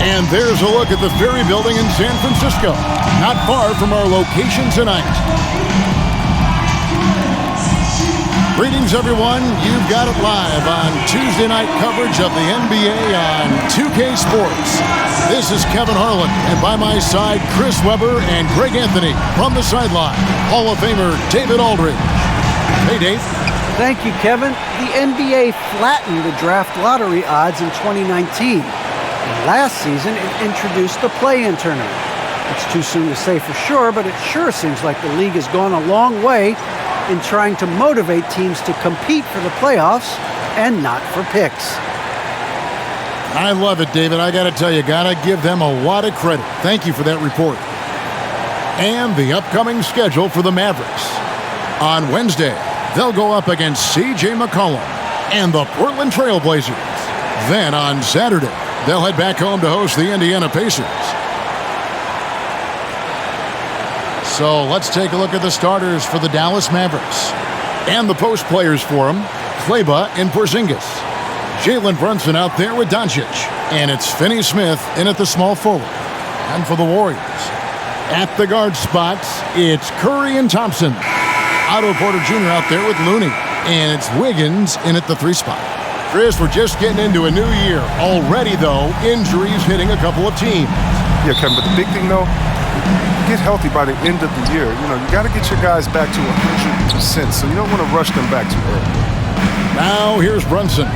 And there's a look at the Ferry Building in San Francisco, not far from our location tonight. Greetings, everyone. You've got it live on Tuesday night coverage of the NBA on 2K Sports. This is Kevin Harlan, and by my side, Chris Webber and Greg Anthony. From the sideline, Hall of Famer David Aldridge. Hey, Dave. Thank you, Kevin. The NBA flattened the draft lottery odds in 2019. And last season, it introduced the play-in tournament. It's too soon to say for sure, but it sure seems like the league has gone a long way in trying to motivate teams to compete for the playoffs and not for picks. I love it, David. I got to tell you, got to give them a lot of credit. Thank you for that report. And the upcoming schedule for the Mavericks. On Wednesday, they'll go up against C.J. McCollum and the Portland Trail Blazers. Then on Saturday, they'll head back home to host the Indiana Pacers. So let's take a look at the starters for the Dallas Mavericks. And the post players for them, Kleber and Porzingis. Jalen Brunson out there with Doncic. And it's Finney Smith in at the small forward. And for the Warriors, at the guard spots, it's Curry and Thompson. Otto Porter Jr. out there with Looney. And it's Wiggins in at the 3 spot. Chris, we're just getting into a new year. Already, though, injuries hitting a couple of teams. Yeah, Kevin, but the big thing, though, get healthy by the end of the year. You know, you got to get your guys back to 100%, so you don't want to rush them back too early. Now, here's Brunson.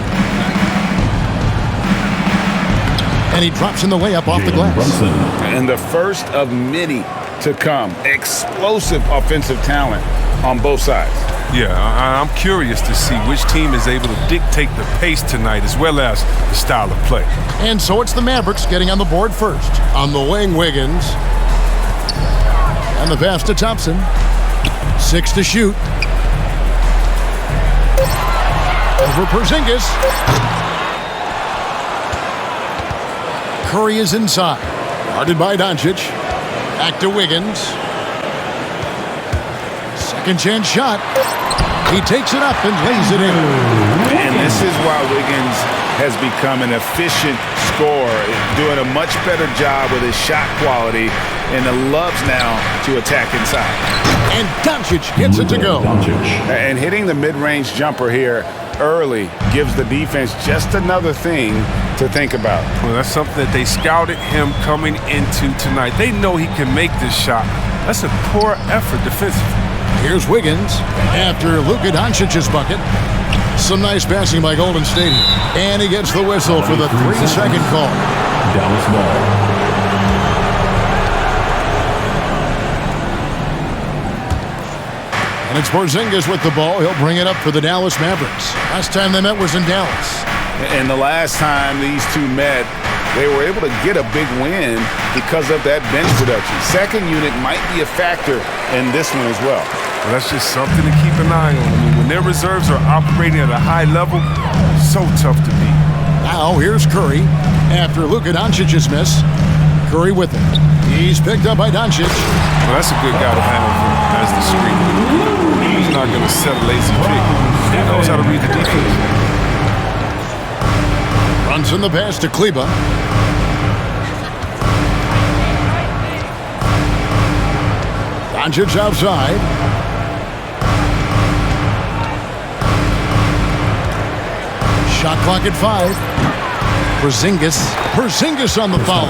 And he drops in the layup off the glass. Brunson. And the first of many to come. Explosive offensive talent on both sides. Yeah, I'm curious to see which team is able to dictate the pace tonight as well as the style of play. And so it's the Mavericks getting on the board first. On the wing, Wiggins. And the pass to Thompson. 6 to shoot. Over Porzingis. Curry is inside. Guarded by Doncic. Back to Wiggins. Second chance shot. He takes it up and lays it in. And this is why Wiggins has become an efficient scorer, doing a much better job with his shot quality, and loves now to attack inside. And Doncic gets it to go. And hitting the mid-range jumper here early gives the defense just another thing to think about. Well, that's something that they scouted him coming into tonight. They know he can make this shot. That's a poor effort defensively. Here's Wiggins after Luka Doncic's bucket. Some nice passing by Golden State. And he gets the whistle for the 3-second call. Dallas ball. And it's Porzingis with the ball. He'll bring it up for the Dallas Mavericks. Last time they met was in Dallas. And the last time these two met, they were able to get a big win because of that bench production. Second unit might be a factor in this one as well. Well, that's just something to keep an eye on. I mean, when their reserves are operating at a high level, so tough to beat. Now here's Curry after Luka Doncic's miss. Curry with it. He's picked up by Doncic. Well, that's a good guy to handle as the screen. He's not going to set a lazy pick. He knows how to read the defense. Brunson the pass to Kleber. Doncic outside. Shot clock at 5. Porzingis on the foul.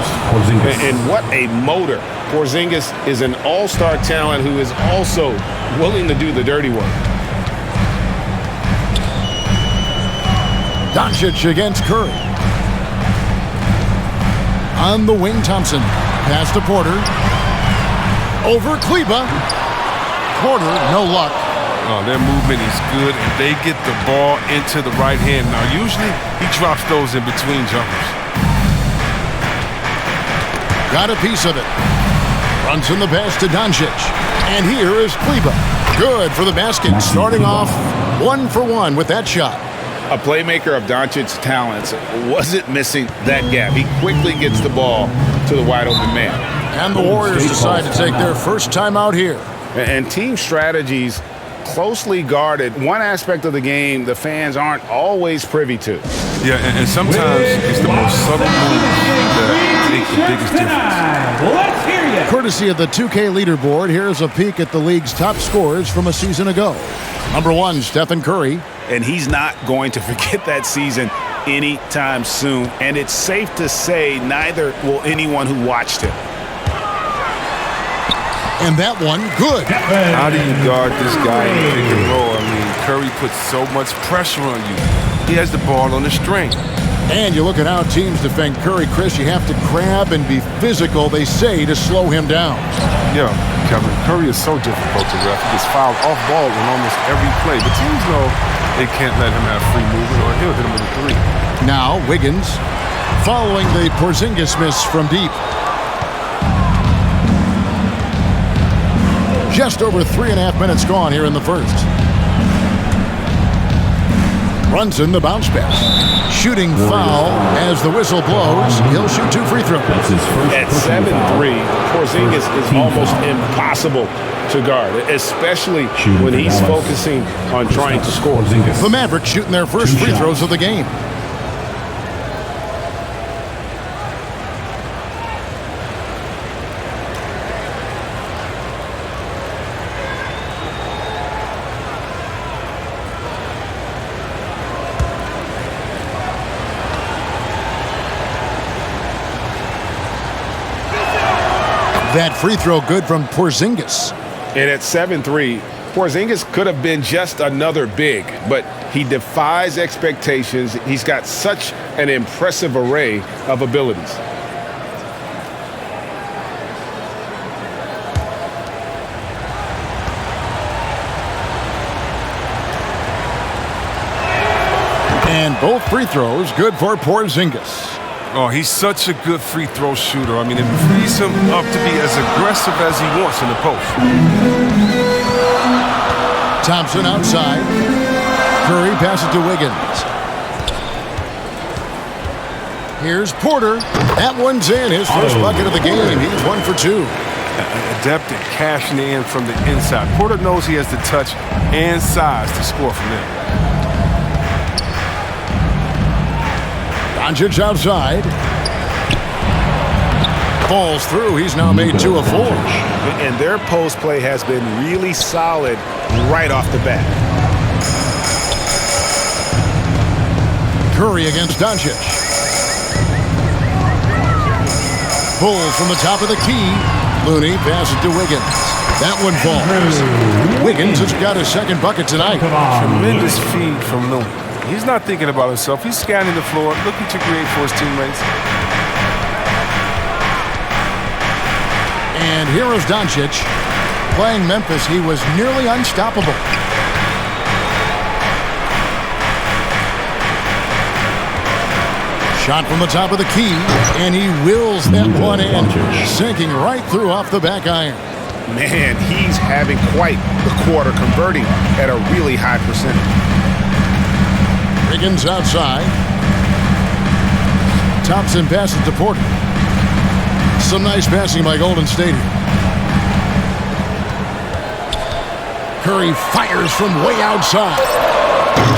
And what a motor. Porzingis is an all-star talent who is also willing to do the dirty work. Doncic against Curry. On the wing, Thompson. Pass to Porter. Over Kleber. Porter, no luck. Oh, their movement is good, and they get the ball into the right hand. Now, usually, he drops those in between jumpers. Got a piece of it. Runs in the pass to Doncic. And here is Kleber. Good for the basket. Starting off 1 for 1 with that shot. A playmaker of Doncic's talents wasn't missing that gap. He quickly gets the ball to the wide-open man. And the Warriors decide to take their first time out here. And team strategies closely guarded. One aspect of the game the fans aren't always privy to. Yeah, and sometimes it's the most subtle moves that they the biggest difference. Let's hear you. Courtesy of the 2K leaderboard, here's a peek at the league's top scorers from a season ago. Number 1, Stephen Curry. And he's not going to forget that season anytime soon. And it's safe to say neither will anyone who watched him. And that one, good. How do you guard this guy in pick and roll? I mean, Curry puts so much pressure on you. He has the ball on the string. And you look at how teams defend Curry, Chris, you have to grab and be physical, they say, to slow him down. Yeah, Kevin, Curry is so difficult to ref. He gets fouled off ball in almost every play. But teams know they can't let him have free movement or he'll hit him with a three. Now, Wiggins, following the Porzingis miss from deep. Just over 3.5 minutes gone here in the first. Brunson, the bounce pass. Shooting foul as the whistle blows. He'll shoot 2 free throws. At 7'3", Porzingis is almost impossible to guard, especially when he's focusing on trying to score. The Mavericks shooting their first free throws of the game. That free throw good from Porzingis. And at 7'3", Porzingis could have been just another big, but he defies expectations. He's got such an impressive array of abilities. And both free throws good for Porzingis. Oh, he's such a good free throw shooter. I mean, it frees him up to be as aggressive as he wants in the post. Thompson outside. Curry passes to Wiggins. Here's Porter. That one's in. His first bucket of the game. He's 1 for 2. Adept at cashing in from the inside. Porter knows he has the touch and size to score from there. Doncic outside. Falls through. He's now made 2 of 4. And their post play has been really solid right off the bat. Curry against Doncic. Pulls from the top of the key. Looney passes to Wiggins. That one falls. Wiggins has got his second bucket tonight. Tremendous feed from Looney. He's not thinking about himself. He's scanning the floor, looking to create for his teammates. And here is Doncic. Playing Memphis, he was nearly unstoppable. Shot from the top of the key, and he wills that one in, sinking right through off the back iron. Man, he's having quite the quarter, converting at a really high percentage. Wiggins outside. Thompson passes to Porter. Some nice passing by Golden State. Curry fires from way outside.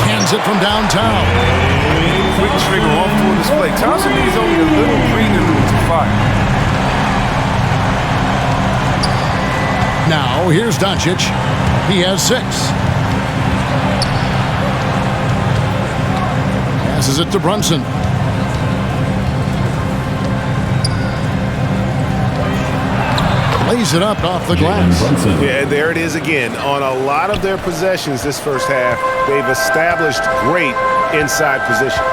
Cans it from downtown. Quick trigger off full display. Thompson needs only a little breathing room to fire. Now, here's Doncic. He has 6. Passes it to Brunson. Lays it up off the glass. Yeah, there it is again. On a lot of their possessions this first half, they've established great inside position.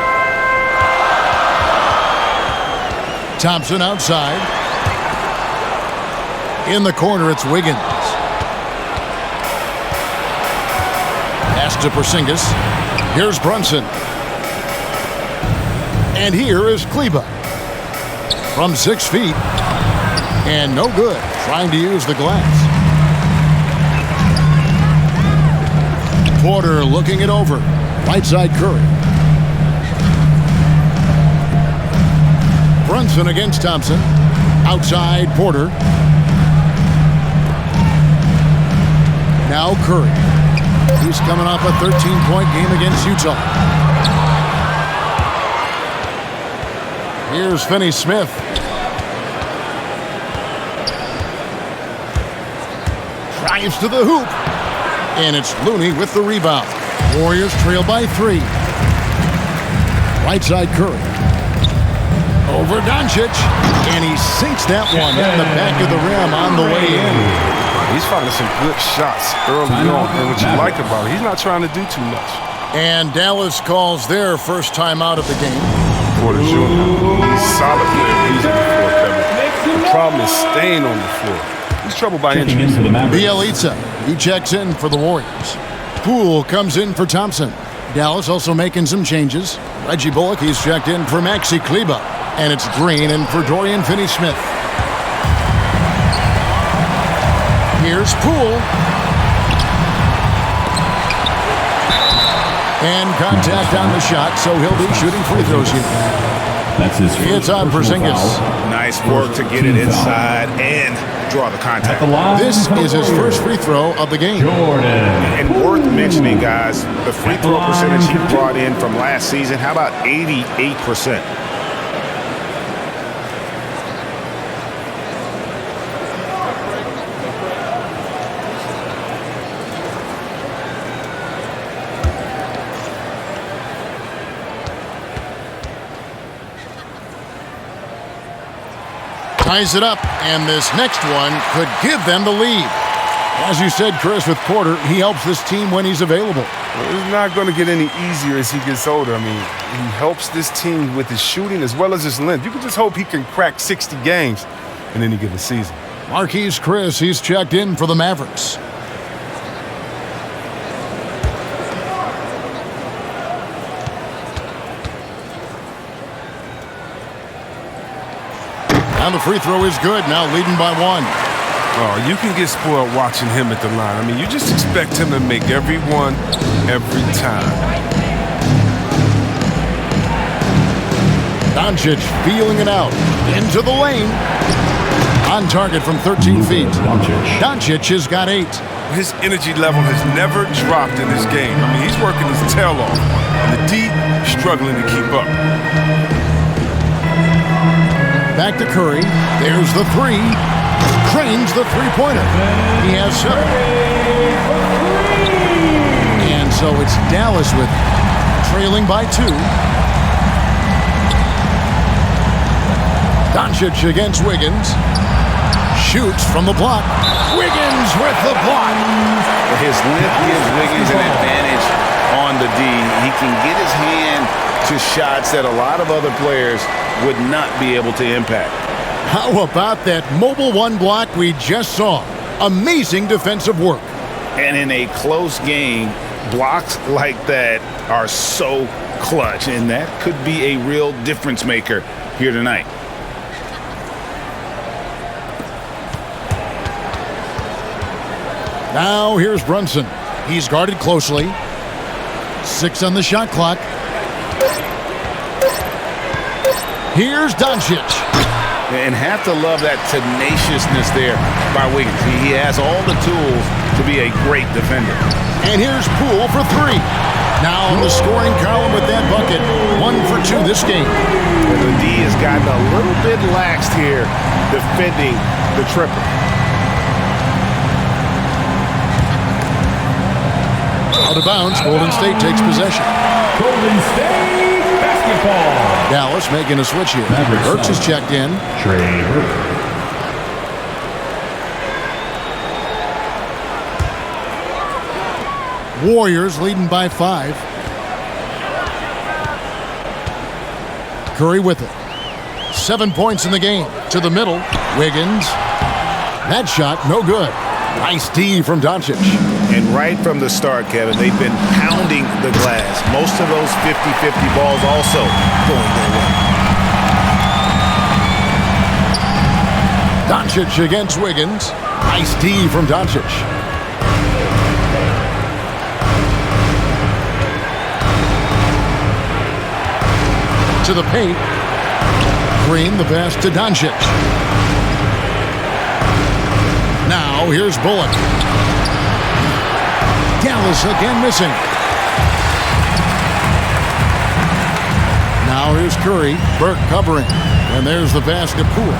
Thompson outside. In the corner, it's Wiggins. Pass to Porzingis. Here's Brunson. And here is Kleba. From 6 feet. And no good. Trying to use the glass. Porter looking it over. Right side Curry. Brunson against Thompson. Outside Porter. Now Curry. He's coming off a 13-point game against Utah. Here's Finney-Smith. drives to the hoop. And it's Looney with the rebound. Warriors trail by 3. Right side Curry. Over Doncic. And he sinks that one in the back of the rim on the way in. He's finding some good shots early on. And what you like about it, he's not trying to do too much. And Dallas calls their first timeout of the game. Porter Jr. He's solid player. He's on the floor, Kevin. The problem is staying on the floor. He's troubled by injuries. Bielitsa, he checks in for the Warriors. Poole comes in for Thompson. Dallas also making some changes. Reggie Bullock, he's checked in for Maxi Kleba. And it's Green in for Dorian Finney-Smith. Here's Poole. And contact on the shot, so he'll be shooting free throws here. That's his first. It's on Porzingis. Nice work to get it inside and draw the contact. This is his first free throw of the game. Jordan. And worth mentioning, guys, the free throw percentage he brought in from last season, how about 88%? Ties it up, and this next one could give them the lead. As you said, Chris, with Porter, he helps this team when he's available. It's not going to get any easier as he gets older. I mean, he helps this team with his shooting as well as his length. You can just hope he can crack 60 games in any given season. Marquise Chris, he's checked in for the Mavericks. And the free throw is good, now leading by 1. Oh, you can get spoiled watching him at the line. I mean, you just expect him to make every one, every time. Doncic feeling it out. Into the lane. On target from 13 feet. Doncic has got 8. His energy level has never dropped in this game. I mean, he's working his tail off. And the D struggling to keep up. Back to Curry. There's the 3. Cranes the three-pointer. He has 7. And so it's Dallas with it, trailing by 2. Doncic against Wiggins. Shoots from the block. Wiggins with the block. His length gives Wiggins an advantage on the D. He can get his hand to shots that a lot of other players would not be able to impact. How about that mobile 1 block we just saw? Amazing defensive work. And in a close game, blocks like that are so clutch, and that could be a real difference maker here tonight. Now here's Brunson. He's guarded closely. 6 on the shot clock. Here's Doncic. And have to love that tenaciousness there by Wiggins. He has all the tools to be a great defender. And here's Poole for 3. Now on the scoring column with that bucket. 1 for 2 this game. The D has gotten a little bit laxed here defending the triple. Out of bounds, Golden State takes possession. Golden State basketball. Dallas making a switch here. Burks is checked in. Trey Burke. Warriors leading by 5. Curry with it. 7 points in the game. To the middle. Wiggins. That shot, no good. Nice D from Doncic. And right from the start, Kevin, they've been pounding the glass. Most of those 50-50 balls also going their way. Doncic against Wiggins. Nice D from Doncic. To the paint. Green, the pass to Doncic. Now here's Bullock. Dallas again missing. Now here's Curry. Burke covering. And there's the basket. Poole.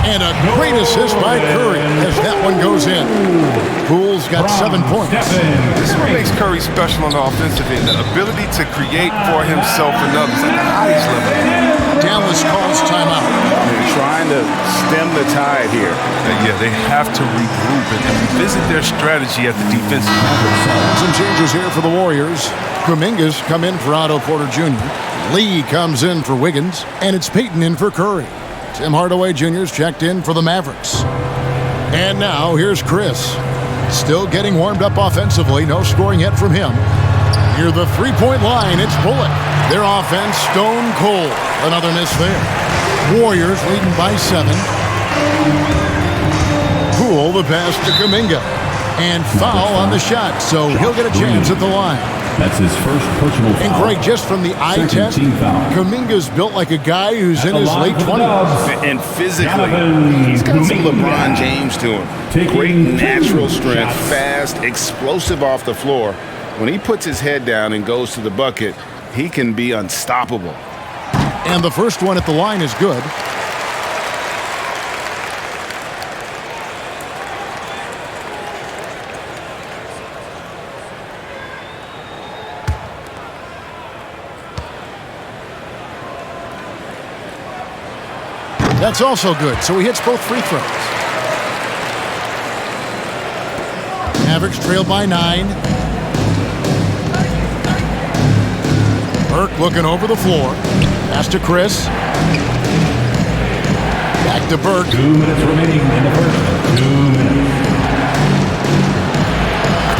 And a great assist by Curry as that one goes in. Poole's got 7 points. This is what makes Curry special on the offensive end, the ability to create for himself and others at the highest level. Dallas calls timeout. They're trying to stem the tide here. Yeah, they have to regroup and revisit their strategy at the defensive level. Some changes here for the Warriors. Kuminga's come in for Otto Porter Jr. Lee comes in for Wiggins, and it's Payton in for Curry. Tim Hardaway Jr.'s checked in for the Mavericks. And now here's Chris. Still getting warmed up offensively. No scoring yet from him. Near the three-point line, it's Bullock. Their offense stone cold. Another miss there. Warriors leading by 7. Poole the pass to Kuminga. And foul on the shot, so he'll get a chance at the line. That's his first personal foul. And Greg, just from the eye Second test, team foul. Kuminga's built like a guy who's in his late 20s. And physically, he's got some LeBron James to him. Great natural strength, fast, explosive off the floor. When he puts his head down and goes to the bucket, he can be unstoppable. And the first one at the line is good. That's also good, so he hits both free throws. Mavericks trail by 9. Burke looking over the floor. Pass to Chris. Back to Burke. 2 minutes remaining in the first. 2 minutes.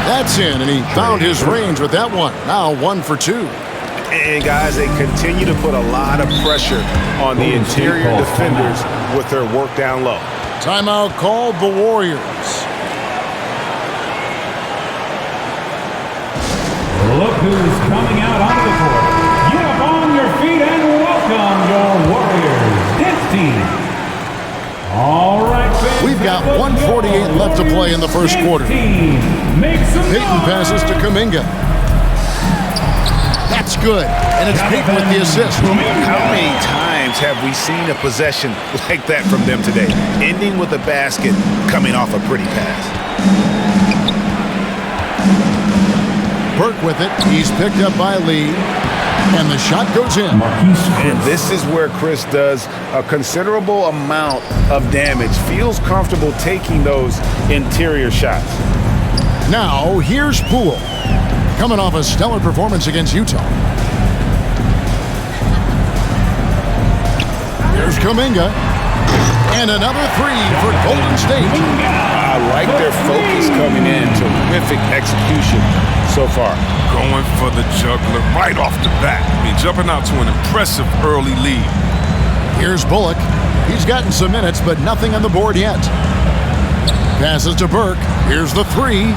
That's in, and he found his range with that one. Now 1 for 2. And guys, they continue to put a lot of pressure on the interior defenders with their work down low. Timeout called the Warriors. Look who's coming out onto the court. Get up on your feet and welcome your Warriors dance team. All right, fans. We've got 1:48 left to play in the first quarter. Payton passes to Kuminga. That's good, and it's Payton with the assist. How many times have we seen a possession like that from them today? Ending with a basket, coming off a pretty pass. Burke with it. He's picked up by Lee, and the shot goes in. And this is where Chris does a considerable amount of damage. Feels comfortable taking those interior shots. Now, here's Poole, coming off a stellar performance against Utah. Here's Kuminga. And another 3 for Golden State. I like their focus coming in. Terrific execution so far. Going for the juggler right off the bat. I mean, jumping out to an impressive early lead. Here's Bullock. He's gotten some minutes, but nothing on the board yet. Passes to Burke. Here's the 3.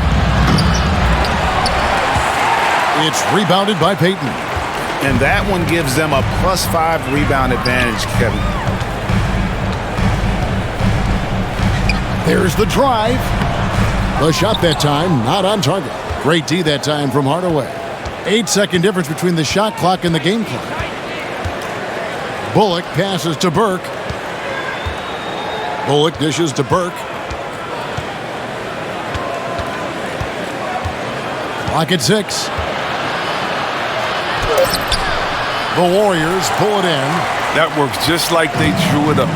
It's rebounded by Payton. And that one gives them a +5 rebound advantage, Kevin. There's the drive. The shot that time, not on target. Great D that time from Hardaway. 8-second difference between the shot clock and the game clock. Bullock passes to Burke. Bullock dishes to Burke. Clock at 6. The Warriors pull it in. That works just like they drew it up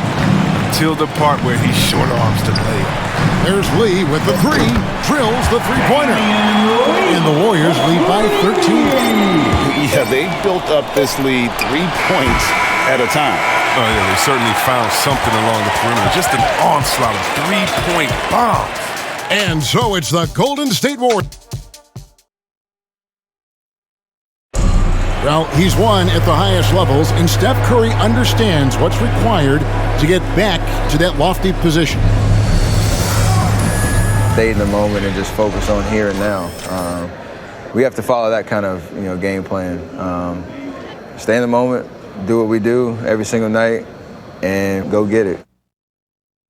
until the part where he short arms to play. There's Lee with the 3. Drills the three-pointer. And the Warriors lead by 13. Yeah, they built up this lead 3 points at a time. Oh, yeah, they certainly found something along the perimeter. Just an onslaught of three-point bombs. And so it's the Golden State Warriors. Well, he's won at the highest levels, and Steph Curry understands what's required to get back to that lofty position. Stay in the moment and just focus on here and now. We have to follow that kind of game plan. Stay in the moment, do what we do every single night, and go get it.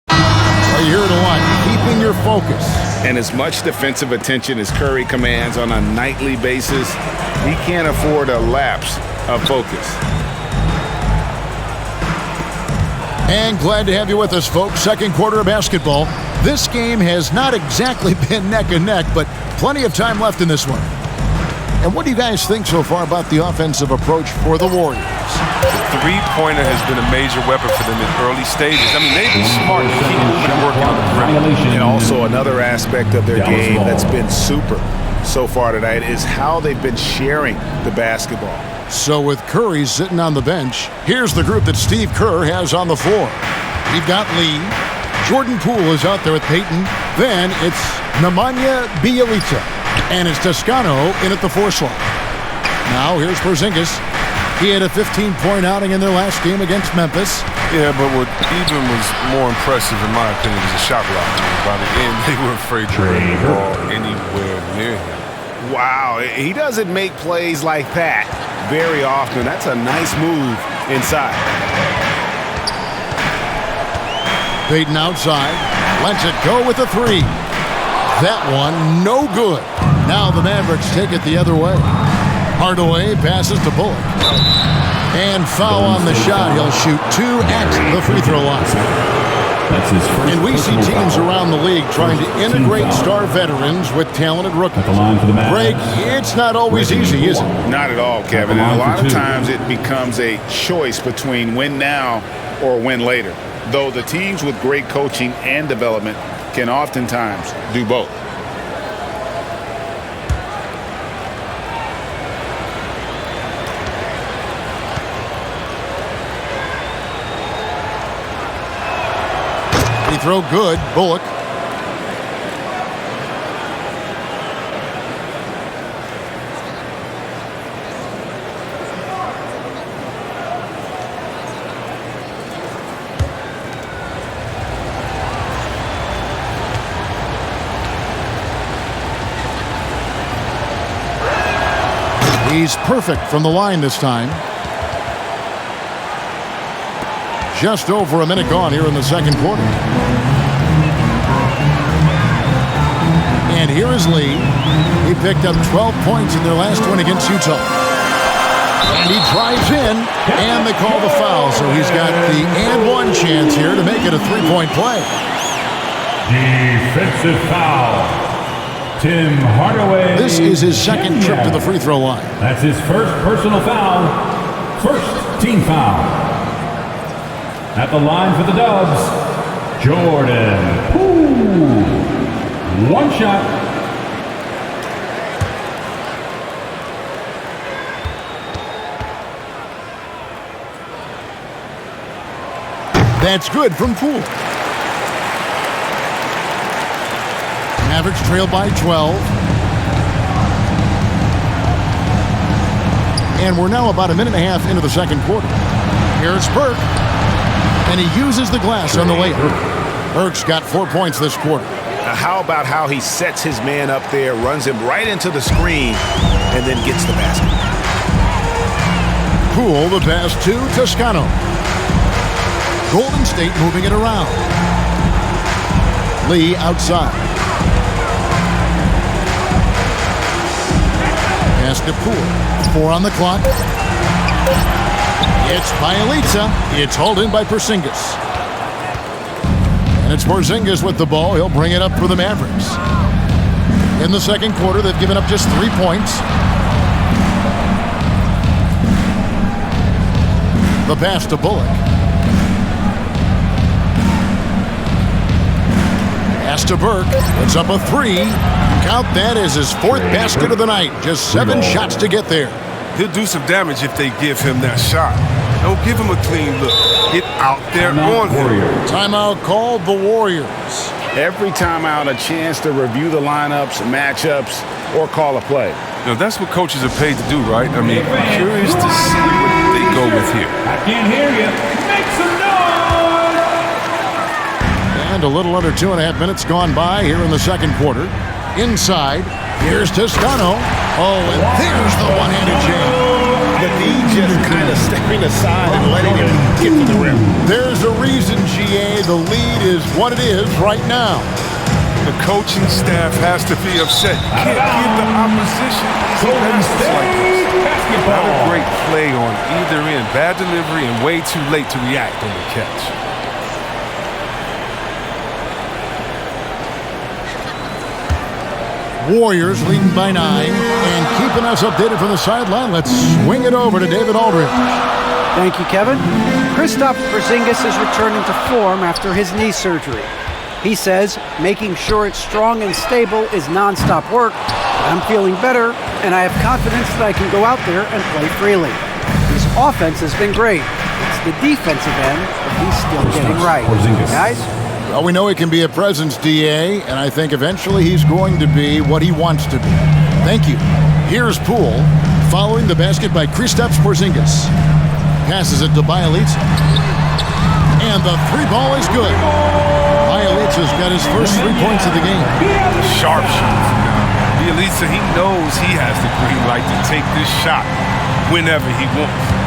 Well, you hear it a lot, keeping your focus. And as much defensive attention as Curry commands on a nightly basis, he can't afford a lapse of focus. And glad to have you with us, folks. Second quarter of basketball. This game has not exactly been neck and neck, but plenty of time left in this one. And what do you guys think so far about the offensive approach for the Warriors? The three-pointer has been a major weapon for them in early stages. I mean, they've been smart to keep moving and working on the perimeter. And also another aspect of their game that's been super so far tonight is how they've been sharing the basketball. So with Curry sitting on the bench, here's the group that Steve Kerr has on the floor. We've got Lee. Jordan Poole is out there with Peyton. Then it's Nemanja Bjelica. And it's Toscano in at the 4 slot. Now here's Porzingis. He had a 15-point outing in their last game against Memphis. Yeah, but what even was more impressive, in my opinion, was the shot block. By the end, they were afraid to run the ball anywhere near him. Wow, he doesn't make plays like that very often. That's a nice move inside. Peyton outside. Lets it go with the 3. That one, no good. Now the Mavericks take it the other way. Hardaway passes to Bullock. And foul on the shot. He'll shoot 2 at the free throw line. That's his first. And we see teams around the league trying to integrate star veterans with talented rookies. At the line for the Mavs. Greg, it's not always easy, is it? Not at all, Kevin. And a lot of times it becomes a choice between win now or win later. Though the teams with great coaching and development can oftentimes do both. Free throw good. Bullock. He's perfect from the line this time. Just over a minute gone here in the second quarter. And here is Lee. He picked up 12 points in their last win against Utah. And he drives in, and they call the foul. So he's got the and one chance here to make it a 3-point play. Defensive foul. Tim Hardaway. This is his second trip to the free throw line. That's his first personal foul. First team foul. At the line for the Dubs, Jordan Poole. 1 shot. That's good from Poole. Mavericks trail by 12. And we're now about a minute and a half into the second quarter. Here's Burke. And he uses the glass on the layup. Burke's got 4 points this quarter. How about how he sets his man up there, runs him right into the screen, and then gets the basket. Poole, the pass to Toscano. Golden State moving it around. Lee outside. Pass to Poole. 4 on the clock. It's Bjelica. It's hauled in by Porzingis. And it's Porzingis with the ball. He'll bring it up for the Mavericks. In the second quarter, they've given up just 3 points. The pass to Bullock. Pass to Burke. It's up a 3. Count that as his 4th basket of the night. Just 7 shots to get there. He'll do some damage if they give him that shot. Don't give him a clean look. Get out there on him. Timeout called the Warriors. Every timeout, a chance to review the lineups, matchups, or call a play. You know, that's what coaches are paid to do, right? I mean, I'm curious to see what they go with here. I can't hear you. Make some noise! And a little under 2.5 minutes gone by here in the second quarter. Inside, here's Toscano. Oh, and there's the one-handed jam. The knee just kind of stepping aside and letting him get to the rim. There's a reason, GA. The lead is what it is right now. The coaching staff has to be upset. You can't give the opposition passes like this. Not a great play on either end. Bad delivery and way too late to react on the catch. Warriors leading by 9 and keeping us updated from the sideline. Let's swing it over to David Aldridge. Thank you, Kevin. Kristaps Porzingis is returning to form after his knee surgery. He says making sure it's strong and stable is nonstop work. I'm feeling better, and I have confidence that I can go out there and play freely. His offense has been great. It's the defensive end that he's still getting right. Guys? Well, we know he can be a presence, DA, and I think eventually he's going to be what he wants to be. Thank you. Here's Poole, following the basket by Kristaps Porzingis. Passes it to Bielitsa. And the three ball is good. Bielitsa's got his first 3 points of the game. Sharp shot. Bielitsa, he knows he has the green light to take this shot whenever he wants.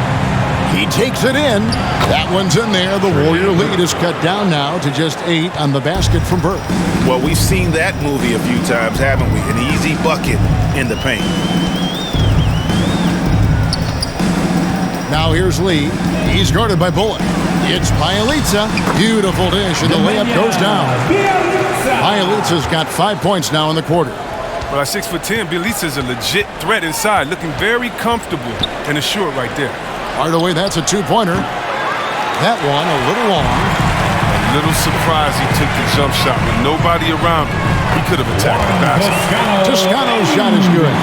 He takes it in. That one's in there. The Warrior lead is cut down now to just 8 on the basket from Burke. Well, we've seen that movie a few times, haven't we? An easy bucket in the paint. Now here's Lee. He's guarded by Bullock. It's Bielitsa. Beautiful dish, and the layup goes down. Bielitsa's got 5 points now in the quarter. Well, at 6'10", Bielitsa's a legit threat inside, looking very comfortable and assured right there. Hardaway, that's a 2-pointer. That one a little long. A little surprised he took the jump shot with nobody around him. He could have attacked the basket. Toscano's shot is good.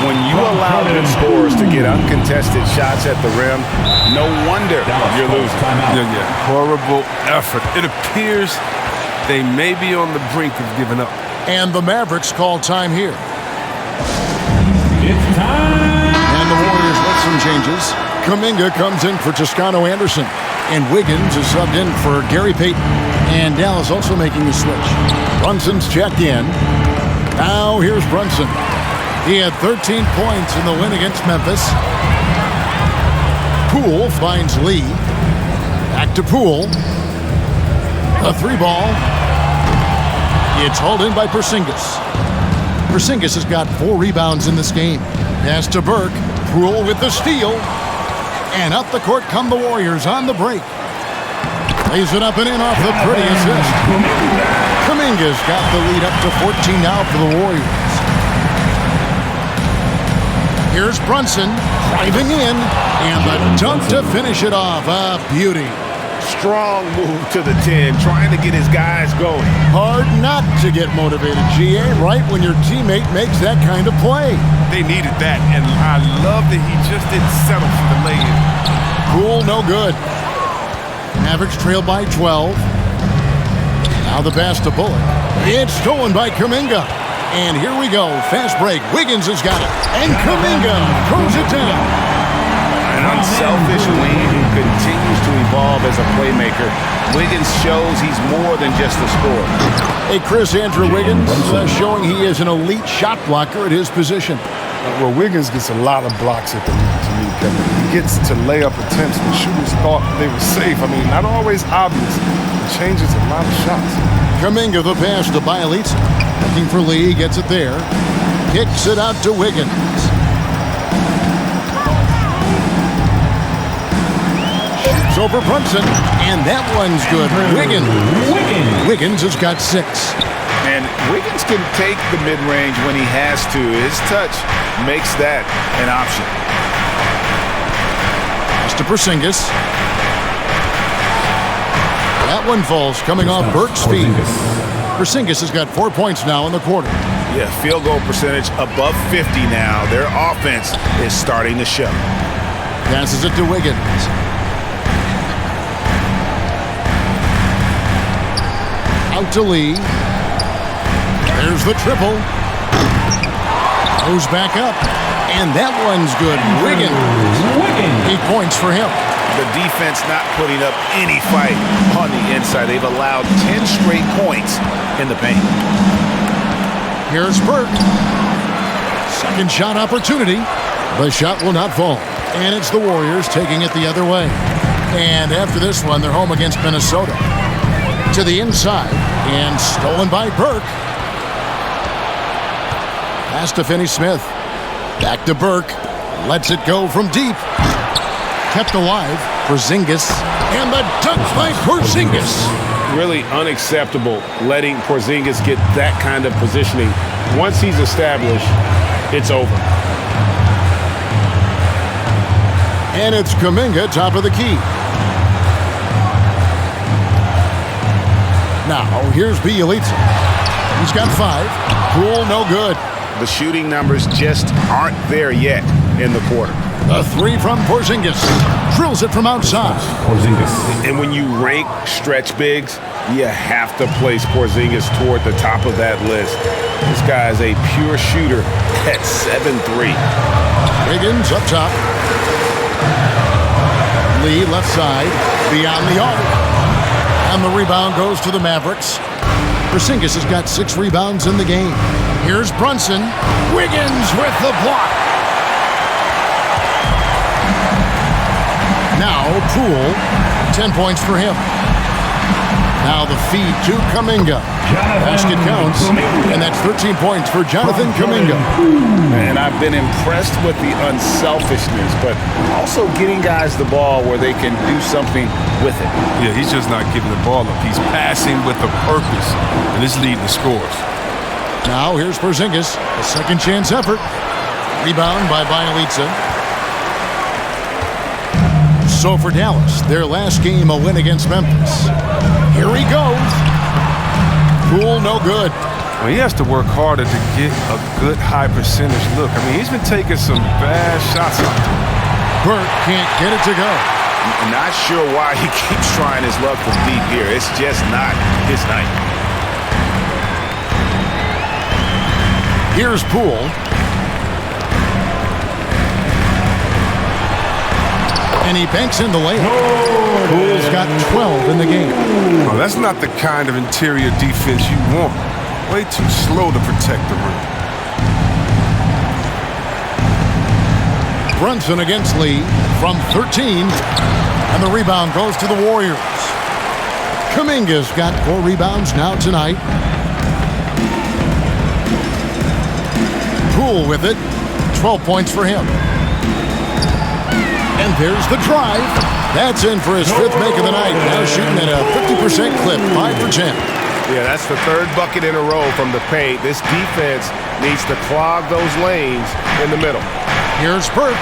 When you allow good scorers to get uncontested shots at the rim, no wonder you're losing. Yeah. Horrible effort. It appears they may be on the brink of giving up. And the Mavericks call time here. It's time. And the Warriors with some changes. Kuminga comes in for Toscano Anderson. And Wiggins is subbed in for Gary Payton. And Dallas also making a switch. Brunson's checked in. Now here's Brunson. He had 13 points in the win against Memphis. Poole finds Lee. Back to Poole. A 3-ball. It's hauled in by Porzingis. Porzingis has got 4 rebounds in this game. Pass to Burke. Poole with the steal. And up the court come the Warriors on the break. Lays it up and in off the pretty assist. Kuminga's got the lead up to 14 now for the Warriors. Here's Brunson driving in, and the dunk to finish it off. A beauty. Strong move to the 10, trying to get his guys going. Hard not to get motivated, GA, right when your teammate makes that kind of play. They needed that, and I love that he just didn't settle for the lay-in. Poole, no good. Mavericks trail by 12. Now the pass to Bullock. It's stolen by Kuminga. And here we go. Fast break. Wiggins has got it. And Kuminga throws it down. An unselfish wing who continues to evolve as a playmaker. Wiggins shows he's more than just a scorer. Hey, Chris, Andrew Wiggins showing he is an elite shot blocker at his position. Well, Wiggins gets a lot of blocks at the rim, to me, Kevin. He gets to layup attempts when shooters thought they were safe. I mean, not always obvious. He changes a lot of shots. Kuminga the pass to Bielitsa. Looking for Lee, gets it there. Kicks it out to Wiggins. Shoots over Brunson, and that one's good. Wiggins has got 6. And Wiggins can take the mid-range when he has to. His touch makes that an option. Pass to Porzingis. That one falls, coming off Burke's feet. Porzingis has got 4 points now in the quarter. Yeah, field goal percentage above 50 now. Their offense is starting to show. Passes it to Wiggins. Out to Lee. There's the triple. Goes back up. And that one's good. Wiggins. 8 points for him. The defense not putting up any fight on the inside. They've allowed 10 straight points in the paint. Here's Burke. Second shot opportunity. The shot will not fall. And it's the Warriors taking it the other way. And after this one, they're home against Minnesota. To the inside. And stolen by Burke. Pass to Finney-Smith. Back to Burke. Lets it go from deep. Kept alive. Porzingis. And the dunk by Porzingis. Really unacceptable letting Porzingis get that kind of positioning Once he's established, it's over. And it's Kuminga, top of the key. Now, here's Billows. He's got 5. Poole, no good. The shooting numbers just aren't there yet in the quarter. A 3 from Porzingis. Drills it from outside. Porzingis. And when you rank stretch bigs, you have to place Porzingis toward the top of that list. This guy is a pure shooter at 7'3". Wiggins up top. Lee left side. Beyond the arc. And the rebound goes to the Mavericks. Porzingis has got 6 rebounds in the game. Here's Brunson. Wiggins with the block. Now Poole. 10 points for him. Now the feed to Kuminga. Basket counts. And that's 13 points for Jonathan Kuminga. And I've been impressed with the unselfishness, but also getting guys the ball where they can do something with it. Yeah, he's just not giving the ball up. He's passing with a purpose, and it's leading to scores. Now here's Porzingis. A second chance effort. Rebound by Billows. So for Dallas, their last game a win against Memphis. Here he goes. Poole, no good. Well, he has to work harder to get a good high percentage look. I mean, he's been taking some bad shots out there. Burke can't get it to go. I'm not sure why he keeps trying his luck from deep here. It's just not his night. Here's Poole. And he banks in the layup. Poole's got 12 in the game. Oh, that's not the kind of interior defense you want. Way too slow to protect the rim. Brunson against Lee from 13. And the rebound goes to the Warriors. Kuminga's got 4 rebounds now tonight. Poole with it. 12 points for him. And there's the drive. That's in for his 5th make of the night. Now shooting at a 50% clip, 5 for 10. Yeah, that's the 3rd bucket in a row from the paint. This defense needs to clog those lanes in the middle. Here's Burke.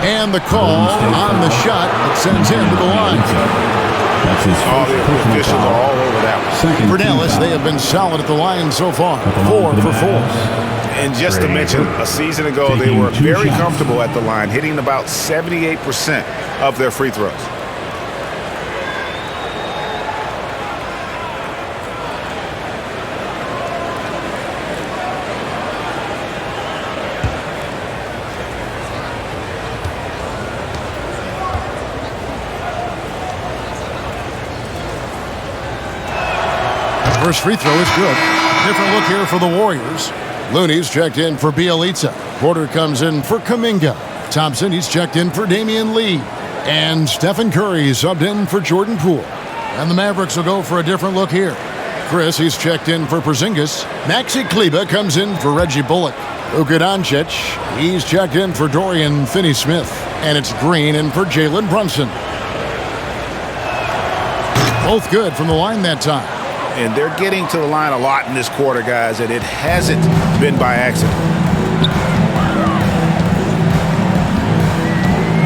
And the call on the shot that sends him to the line. That's his All the first personal officials are foul. all over that one. Second For team Dallas, foul. they have been solid at the line so far. 4 for 4. And just to mention, a season ago, they were very comfortable at the line, hitting about 78% of their free throws. First free throw is good. Different look here for the Warriors. Looney's checked in for Bielitsa. Porter comes in for Kuminga. Thompson, he's checked in for Damian Lee. And Stephen Curry subbed in for Jordan Poole. And the Mavericks will go for a different look here. Chris, he's checked in for Porzingis. Maxi Kleber comes in for Reggie Bullock. Luka Doncic, he's checked in for Dorian Finney-Smith. And it's Green in for Jalen Brunson. Both good from the line that time. And they're getting to the line a lot in this quarter, guys, and it hasn't been by accident.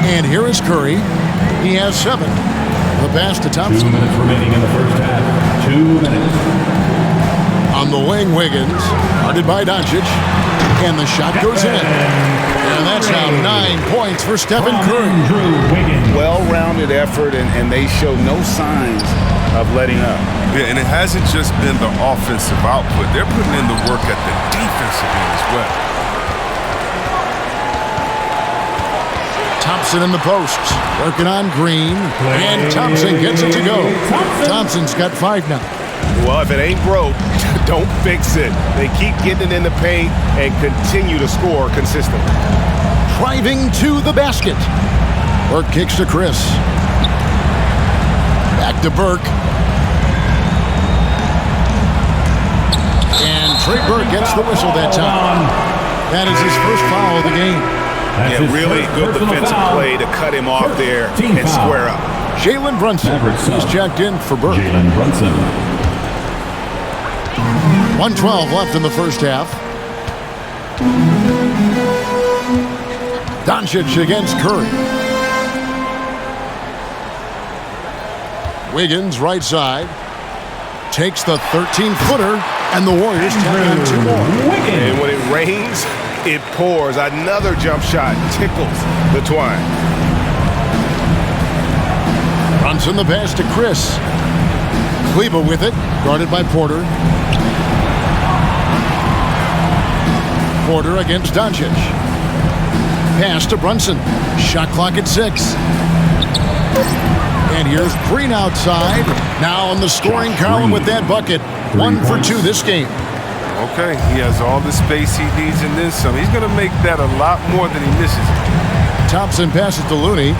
And here is Curry. He has 7. The pass to Thompson. 2 minutes remaining in the first half. 2 minutes. On the wing, Wiggins. Guarded by Doncic. And the shot goes in. And that's now 9 points for Stephen Curry. Well-rounded effort, and they show no signs of letting up. Yeah, and it hasn't just been the offensive output. They're putting in the work at the defensive end as well. Thompson in the post. Working on Green. And Thompson gets it to go. Thompson's got 5 now. Well, if it ain't broke, don't fix it. They keep getting it in the paint and continue to score consistently. Driving to the basket. Burke kicks to Chris. Back to Burke. And Trey Burke gets the whistle that time. That is his first foul of the game. Yeah, really good defensive play to cut him off there and square up. Jalen Brunson is checked in for Burke. Jalen Brunson. 1:12 left in the first half. Doncic against Curry. Wiggins right side. Takes the 13-footer, and the Warriors tag on 2 more. And when it rains, it pours. Another jump shot tickles the twine. Brunson the pass to Chris. Kleba with it, guarded by Porter. Porter against Doncic. Pass to Brunson. Shot clock at 6. And here's Green outside. Now in the scoring column with that bucket. 1 for 2 this game. Okay, he has all the space he needs in this. So he's going to make that a lot more than he misses. Thompson passes to Looney.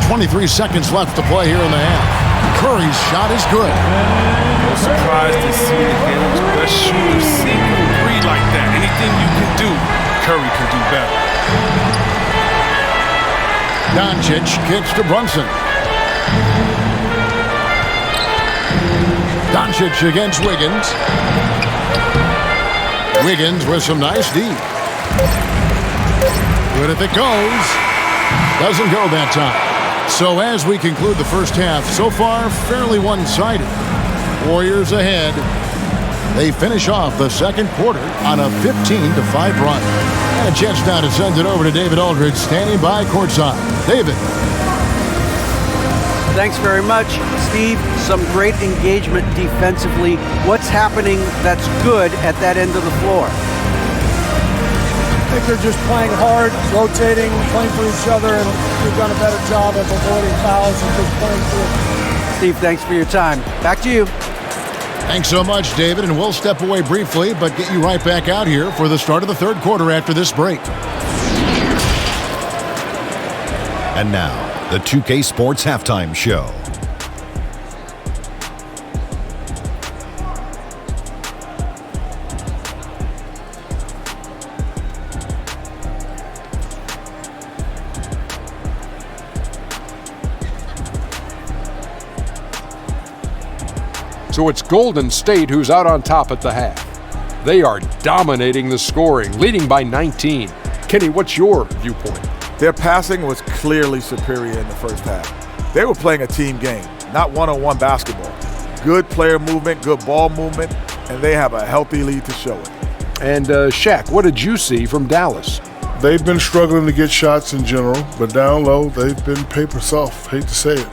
23 seconds left to play here in the half. Curry's shot is good. No surprise to see the game's best shooter see three like that. Anything you can do, Curry can do better. Doncic kicks to Brunson. Doncic against Wiggins. Wiggins with some nice D. Good if it goes. Doesn't go that time. So as we conclude the first half, so far fairly one-sided. Warriors ahead. They finish off the second quarter on a 15-5 run. And a chance now to send it over to David Aldridge, standing by courtside. David. Thanks very much, Steve. Some great engagement defensively. What's happening that's good at that end of the floor? I think they're just playing hard, rotating, playing for each other, and they've done a better job of avoiding fouls and just playing through. Steve, thanks for your time. Back to you. Thanks so much, David, and we'll step away briefly, but get you right back out here for the start of the third quarter after this break. And now, the 2K Sports Halftime Show. So it's Golden State who's out on top at the half. They are dominating the scoring, leading by 19. Kenny, what's your viewpoint? Their passing was clearly superior in the first half. They were playing a team game, not one-on-one basketball. Good player movement, good ball movement, and they have a healthy lead to show it. And Shaq, what did you see from Dallas? They've been struggling to get shots in general, but down low, they've been paper soft. Hate to say it.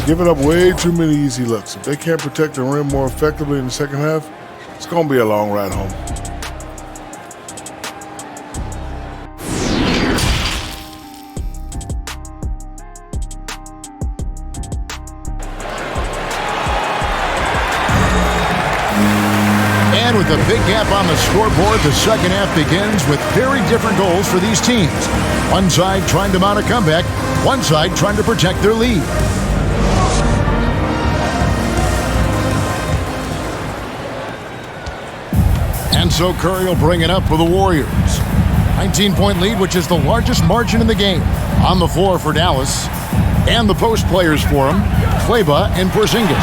Giving up way too many easy looks. If they can't protect the rim more effectively in the second half, it's going to be a long ride home. And with a big gap on the scoreboard, the second half begins with very different goals for these teams. One side trying to mount a comeback, one side trying to protect their lead. And so Curry will bring it up for the Warriors. 19-point lead, which is the largest margin in the game. On the floor for Dallas. And the post players for him, Kleba and Porzingis.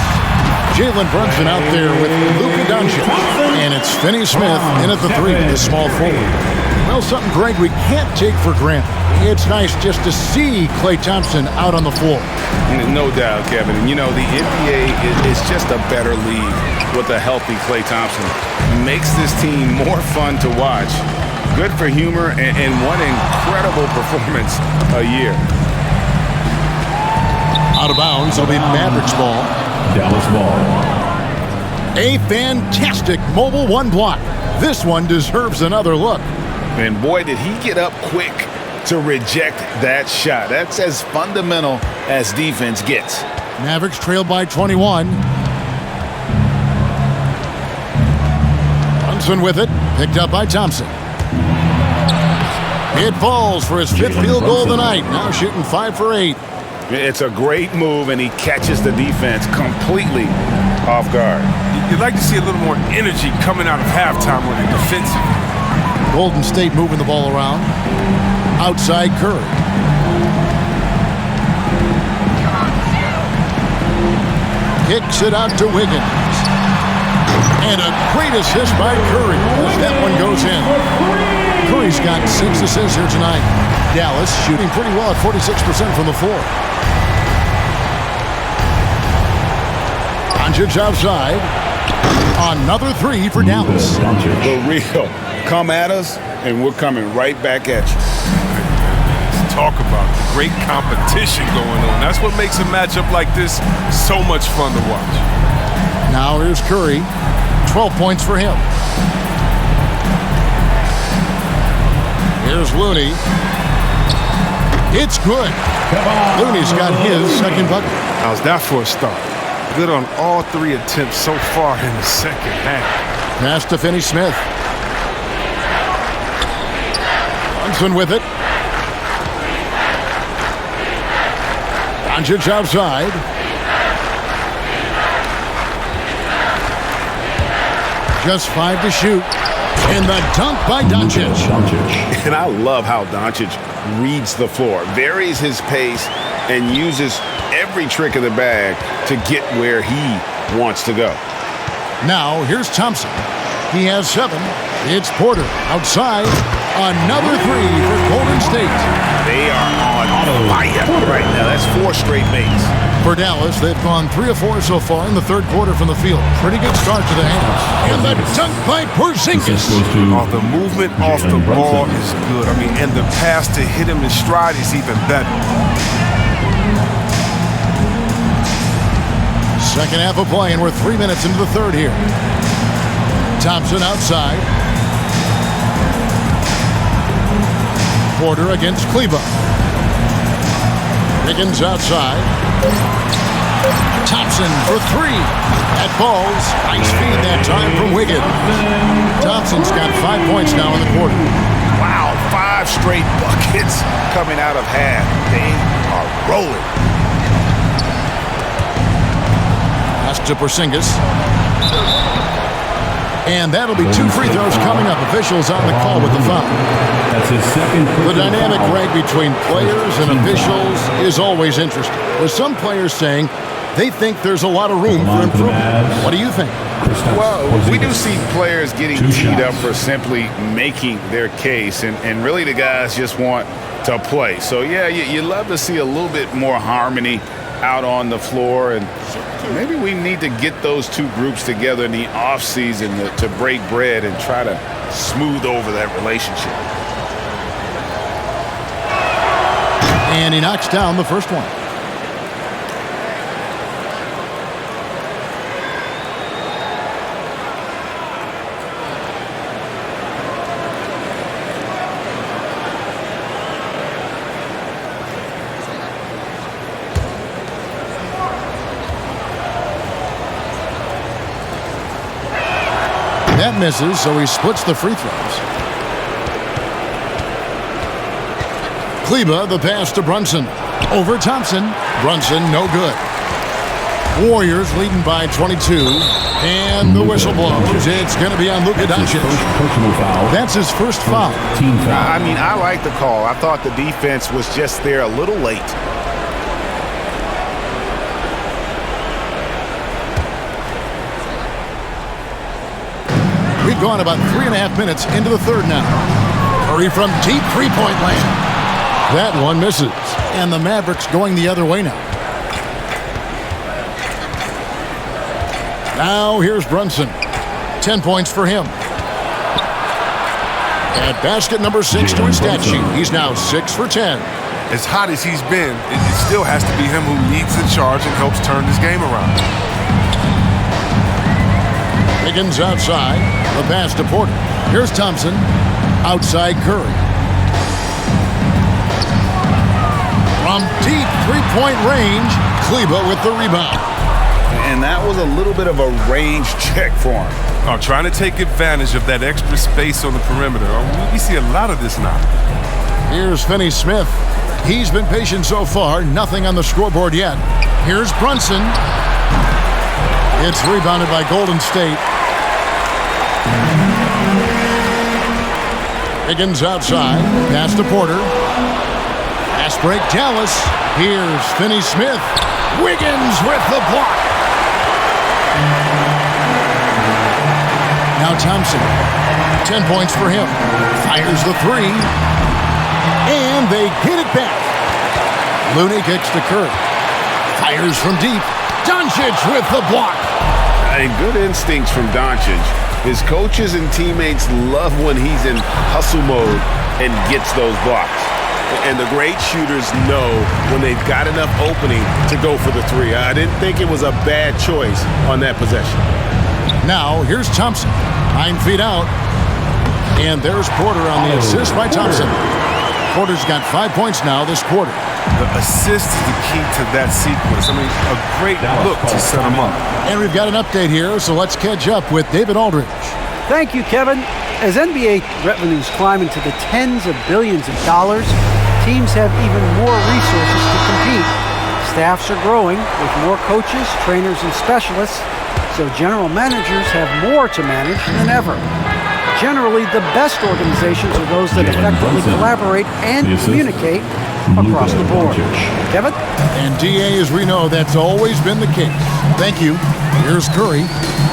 Jalen Brunson out there with Luka Doncic. And it's Finney Smith in at the 3, the small forward. Well, something, Greg, we can't take for granted. It's nice just to see Klay Thompson out on the floor. No doubt, Kevin. And, you know, the NBA is just a better league with a healthy Klay Thompson. Makes this team more fun to watch. Good for humor and one incredible performance a year. Out of bounds, it'll be Mavericks ball. Dallas ball. A fantastic mobile one block. This one deserves another look. And boy, did he get up quick to reject that shot. That's as fundamental as defense gets. Mavericks trailed by 21. Brunson with it, picked up by Thompson. It falls for his 5th field goal of the night. Now shooting 5 for 8. It's a great move, and he catches the defense completely off guard. You'd like to see a little more energy coming out of halftime when they're defensive. Golden State moving the ball around. Outside Curry. Kicks it out to Wiggins. And a great assist by Curry as that one goes in. Curry's got 6 assists here tonight. Dallas shooting pretty well at 46% from the floor. Doncic outside. Another 3 for Dallas. The real. Come at us, and we're coming right back at you. Talk about great competition going on. That's what makes a matchup like this so much fun to watch. Now here's Curry. 12 points for him. Here's Looney. It's good. Looney's got his second bucket. How's that for a start? Good on all 3 attempts so far in the second half. Pass to Finney-Smith. Brunson with it. Doncic outside. Just 5 to shoot. And the dunk by Doncic. And I love how Doncic reads the floor, varies his pace, and uses every trick of the bag to get where he wants to go. Now, here's Thompson. He has 7. It's Porter outside. Another 3 for Golden State. They are on fire right now. That's 4 straight makes. For Dallas, they've gone 3 of 4 so far in the third quarter from the field. Pretty good start to the hands. And the dunk by Porzingis. The movement off the ball is good. I mean, and the pass to hit him in stride is even better. Second half of play, and we're 3 minutes into the third here. Thompson outside. Porter against Kleber. Wiggins outside. Thompson for 3. That falls. Nice feed that time from Wiggins. Thompson's got 5 points now in the quarter. Wow, 5 straight buckets coming out of half. They are rolling. Pass to Porzingis. And that'll be 2 free throws coming up. Officials on the call with the foul. That's his second. The dynamic rank between players and officials is always interesting. With some players saying they think there's a lot of room for improvement. What do you think? Well, we do see players getting teed up for simply making their case, and really the guys just want to play. So, yeah, you love to see a little bit more harmony out on the floor, and maybe we need to get those 2 groups together in the offseason to break bread and try to smooth over that relationship. And he knocks down the first one. That misses, so he splits the free throws. Kleber, the pass to Brunson. Over Thompson. Brunson, no good. Warriors leading by 22. And the whistle blows. It's going to be on Luka Doncic. That's his first foul. I mean, I like the call. I thought the defense was just there a little late. We've gone about 3.5 minutes into the third now. Curry from deep three-point land. That one misses. And the Mavericks going the other way now. Now here's Brunson. 10 points for him. At basket number 6 to his stat sheet. He's now 6 for 10. As hot as he's been, it still has to be him who leads the charge and helps turn this game around. Wiggins outside. The pass to Porter. Here's Thompson. Outside Curry. From deep three-point range, Kleber with the rebound. And that was a little bit of a range check for him. Trying to take advantage of that extra space on the perimeter. We see a lot of this now. Here's Finney-Smith. He's been patient so far. Nothing on the scoreboard yet. Here's Brunson. It's rebounded by Golden State. Wiggins outside. Pass to Porter. Pass break, Dallas. Here's Finney-Smith. Wiggins with the block. Now Thompson, 10 points for him. Fires the three, and they get it back. Looney kicks to Curry. Fires from deep. Doncic with the block. And good instincts from Doncic. His coaches and teammates love when he's in hustle mode and gets those blocks. And the great shooters know when they've got enough opening to go for the three. I didn't think it was a bad choice on that possession. Now, here's Thompson. 9 feet out. And there's Porter on the assist by Thompson. Porter's got 5 points now this quarter. The assist is the key to that sequence. I mean, a great look to set him up. And we've got an update here, so let's catch up with David Aldridge. Thank you, Kevin. As NBA revenues climb into the tens of billions of dollars, teams have even more resources to compete. Staffs are growing with more coaches, trainers, and specialists, so general managers have more to manage than ever. Generally, the best organizations are those that effectively collaborate and communicate across the board. Kevin? And DA, as we know, that's always been the case. Thank you. Here's Curry.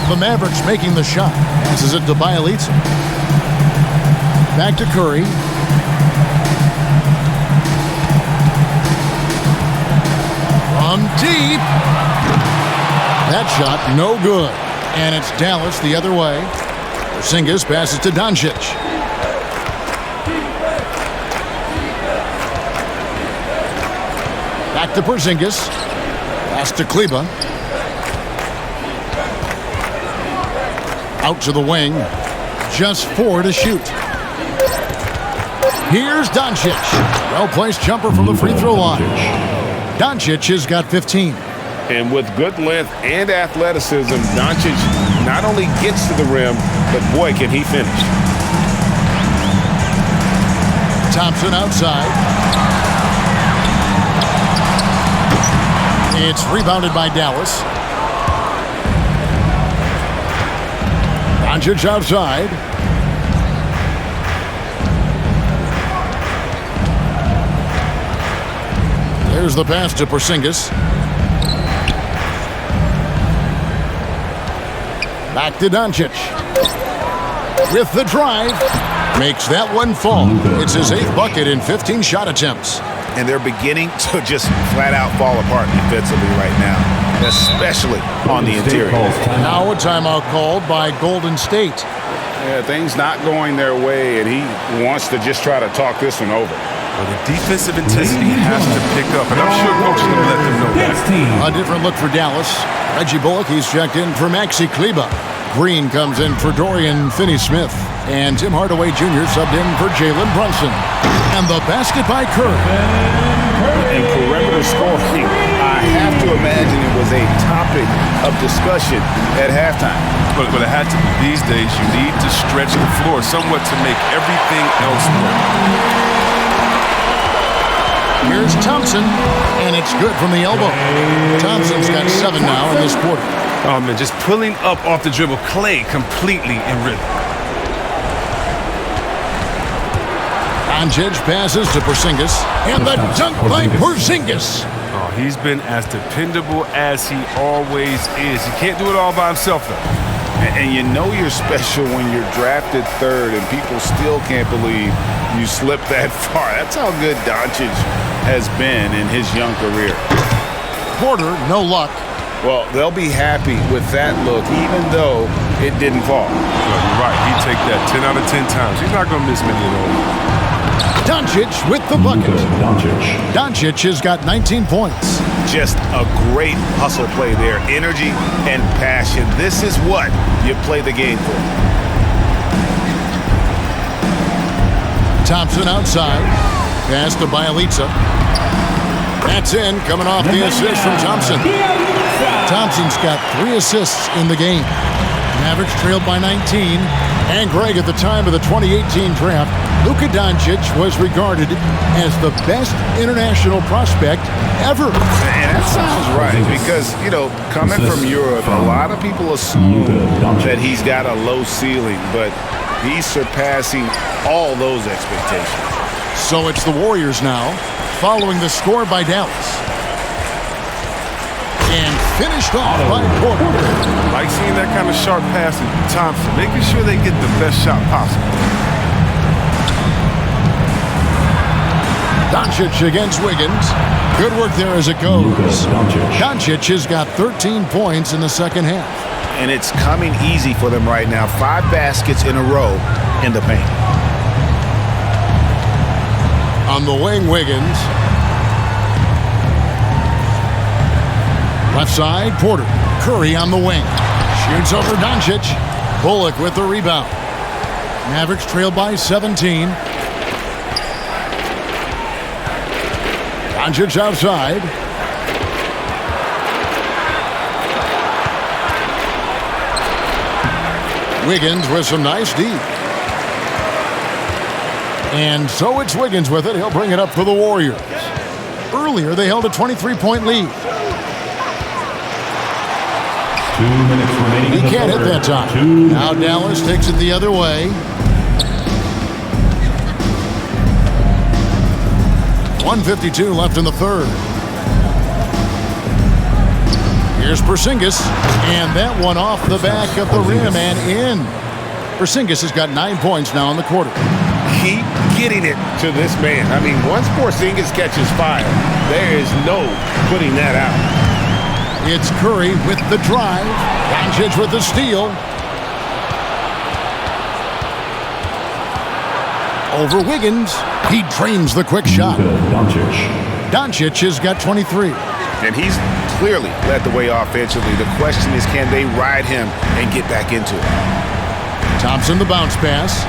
The Mavericks making the shot. Passes it to Billows. Back to Curry. From deep. That shot, no good. And it's Dallas the other way. Porzingis passes to Doncic. Back to Porzingis. Pass to Kleber. Out to the wing. Just 4 to shoot. Here's Doncic. Well-placed jumper from the free throw line. Doncic has got 15. And with good length and athleticism, Doncic not only gets to the rim, but boy, can he finish. Thompson outside. It's rebounded by Dallas. Doncic outside. There's the pass to Porzingis. Back to Doncic. With the drive. Makes that one fall. It's his 8th bucket in 15 shot attempts. And they're beginning to just flat out fall apart defensively right now, especially on the interior. Now a timeout called by Golden State. Yeah, things not going their way, and he wants to just try to talk this one over. Well, the defensive intensity has to pick up, and I'm sure coach will let them know that. A different look for Dallas. Reggie Bullock, he's checked in for Maxi Kleber. Green comes in for Dorian Finney-Smith. And Tim Hardaway Jr. subbed in for Jalen Brunson. And the basket by Curry. And perimeter scoring, I have to imagine it was a topic of discussion at halftime. But it had to be. These days, you need to stretch the floor somewhat to make everything else work. Here's Thompson, and it's good from the elbow. Thompson's got 7 now in this quarter. Oh, man, just pulling up off the dribble. Clay completely in rhythm. Doncic passes to Porzingis, and the dunk by Porzingis. Oh, he's been as dependable as he always is. He can't do it all by himself, though. And you know you're special when you're drafted 3rd and people still can't believe you slipped that far. That's how good Doncic has been in his young career. Porter, no luck. Well, they'll be happy with that look, even though it didn't fall. Well, you're right. He'd take that 10 out of 10 times. He's not going to miss many of those. Doncic with the bucket. Doncic has got 19 points. Just a great hustle play there. Energy and passion. This is what you play the game for. Thompson outside. Pass to Billows. That's in, coming off the assist from Thompson. Thompson's got 3 assists in the game. Mavericks trailed by 19. And Greg, at the time of the 2018 draft, Luka Doncic was regarded as the best international prospect ever. And that sounds right, because, you know, coming from Europe, a lot of people assume that he's got a low ceiling, but he's surpassing all those expectations. So it's the Warriors now, following the score by Dallas. And Finished off by Porter. Like seeing that kind of sharp passing, Thompson, making sure they get the best shot possible. Doncic against Wiggins. Good work there as it goes. Doncic has got 13 points in the second half. And it's coming easy for them right now. 5 baskets in a row in the paint. On the wing, Wiggins. Left side, Porter. Curry on the wing. Shoots over Doncic. Bullock with the rebound. Mavericks trail by 17. Doncic outside. Wiggins with some nice D. And so it's Wiggins with it. He'll bring it up for the Warriors. Earlier, they held a 23-point lead. 2 minutes remaining. He can't hit that time. Now Dallas takes it the other way. 1:52 left in the third. Here's Porzingis, and that one off the back of the rim and in. Porzingis has got 9 points now in the quarter. Keep getting it to this man. I mean, once Porzingis catches fire, there is no putting that out. It's Curry with the drive. Doncic with the steal. Over Wiggins. He drains the quick shot. Doncic has got 23. And he's clearly led the way offensively. The question is, can they ride him and get back into it? Thompson the bounce pass.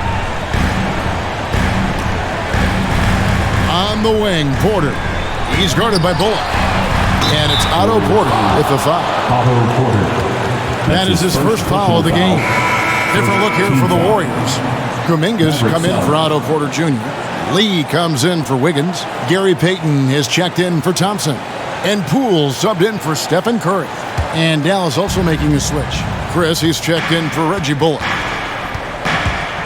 On the wing, Porter. He's guarded by Bullock. And it's Otto Porter with the foul. Otto Porter. That is his first foul of the game. Different look here for the Warriors. Kuminga's come in for Otto Porter Jr. Lee comes in for Wiggins. Gary Payton has checked in for Thompson. And Poole subbed in for Stephen Curry. And Dallas also making a switch. Chris, he's checked in for Reggie Bullock.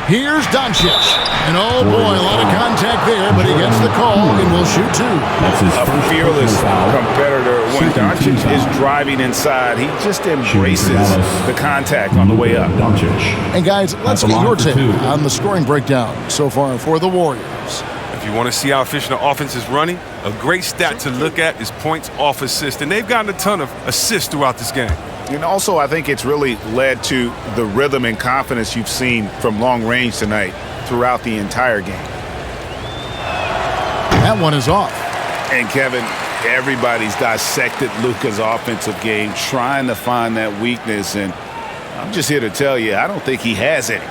Here's Doncic. And oh boy, a lot of contact there, but he gets the call and will shoot 2. A fearless competitor. When Doncic is driving inside, he just embraces the contact on the way up. And guys, let's get your take on the scoring breakdown so far for the Warriors. If you want to see how efficient the offense is running, a great stat to look at is points off assist. And they've gotten a ton of assists throughout this game. And also, I think it's really led to the rhythm and confidence you've seen from long range tonight throughout the entire game. That one is off. And Kevin, everybody's dissected Luka's offensive game, trying to find that weakness. And I'm just here to tell you, I don't think he has any.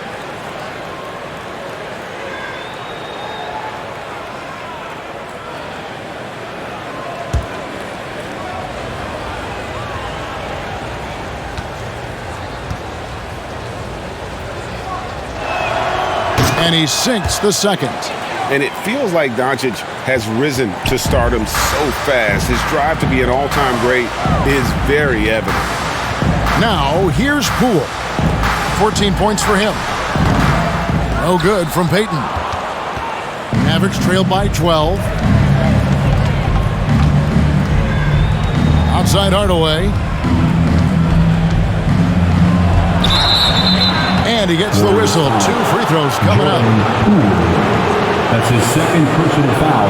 And he sinks the second. And it feels like Doncic has risen to stardom so fast. His drive to be an all-time great is very evident. Now, here's Poole. 14 points for him. No good from Payton. Mavericks trail by 12. Outside Hardaway. And he gets the whistle. 2 free throws coming up. That's his second personal foul,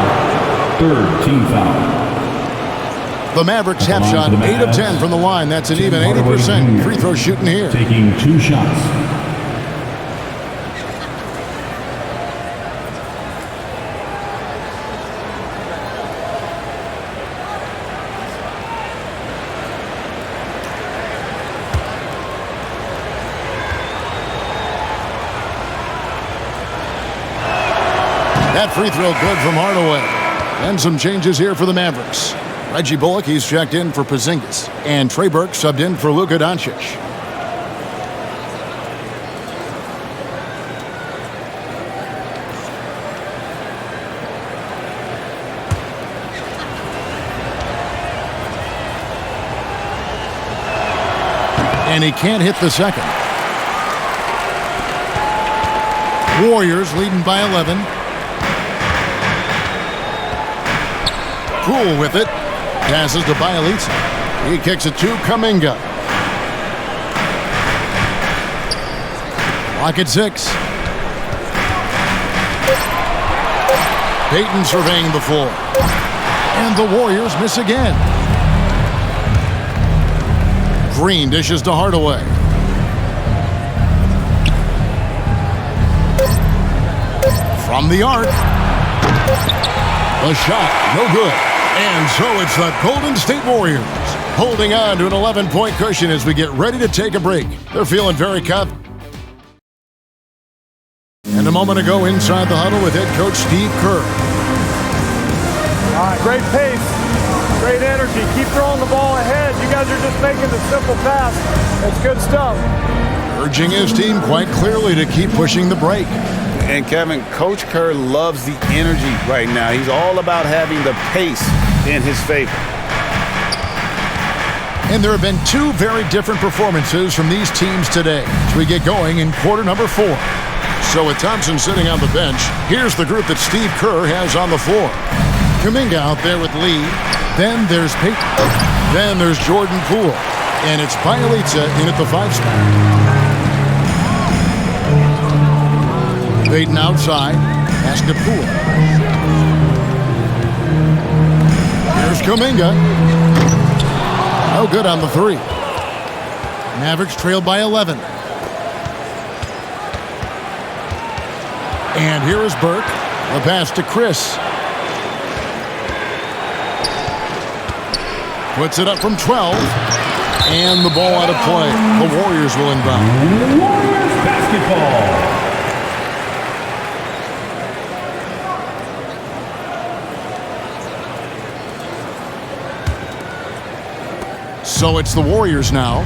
3rd team foul. The Mavericks have shot 8 of 10 from the line. That's an even 80% free throw shooting here. Taking 2 shots. That free throw good from Hardaway. And some changes here for the Mavericks. Reggie Bullock, he's checked in for Porzingis. And Trey Burke subbed in for Luka Doncic. And he can't hit the second. Warriors leading by 11. Poole with it. Passes to Bielitsa. He kicks it to Kuminga. Clock at 6. Payton surveying the floor. And the Warriors miss again. Green dishes to Hardaway. From the arc. The shot, no good. And so it's the Golden State Warriors holding on to an 11-point cushion as we get ready to take a break. They're feeling very confident. And a moment ago inside the huddle with head coach Steve Kerr. All right, great pace, great energy. Keep throwing the ball ahead. You guys are just making the simple pass. That's good stuff. Urging his team quite clearly to keep pushing the break. And Kevin, Coach Kerr loves the energy right now. He's all about having the pace in his favor. And there have been two very different performances from these teams today as we get going in quarter number 4. So with Thompson sitting on the bench, here's the group that Steve Kerr has on the floor. Kuminga out there with Lee. Then there's Payton. Then there's Jordan Poole. And it's Bielitsa in at the 5 spot. Payton outside. Pass to Poole. Here's Kuminga. No good on the 3. Mavericks trailed by 11. And here is Burke. The pass to Chris. Puts it up from 12. And the ball out of play. The Warriors will inbound. Warriors basketball. So it's the Warriors now.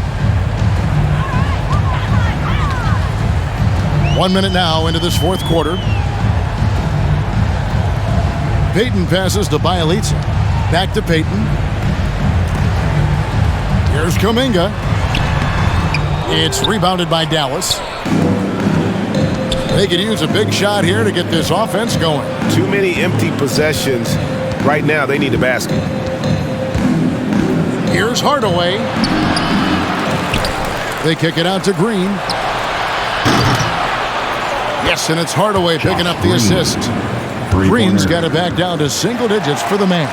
1 minute now into this fourth quarter. Payton passes to Bielitsa. Back to Payton. Here's Kuminga. It's rebounded by Dallas. They could use a big shot here to get this offense going. Too many empty possessions. Right now, they need a basket. Here's Hardaway. They kick it out to Green. Yes, and it's Hardaway picking up the assist. Green's got it back down to single digits for the Mavs.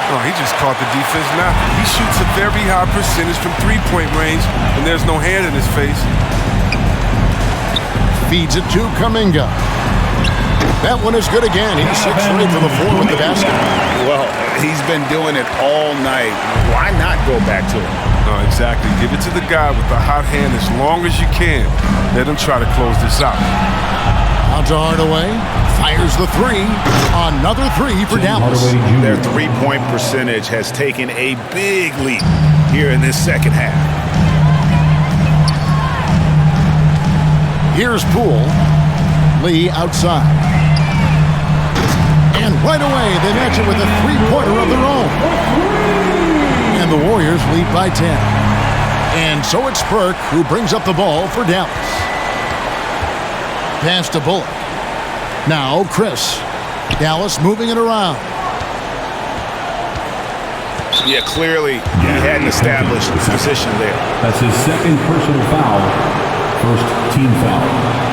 Oh, he just caught the defense now. He shoots a very high percentage from three-point range, and there's no hand in his face. Feeds it to Kuminga. That one is good again. He's 6 straight for the floor with the basket. Well, he's been doing it all night. Why not go back to him? No, exactly. Give it to the guy with the hot hand as long as you can. Let him try to close this out. Out to Hardaway. Fires the 3. Another 3 for Dallas. Their three-point percentage has taken a big leap here in this second half. Here's Poole. Lee outside. And right away, they match it with a 3-pointer of their own. And the Warriors lead by 10. And so it's Burke who brings up the ball for Dallas. Pass to Bullock. Now Chris. Dallas moving it around. Yeah, clearly he hadn't established his position there. That's his second personal foul. First team foul.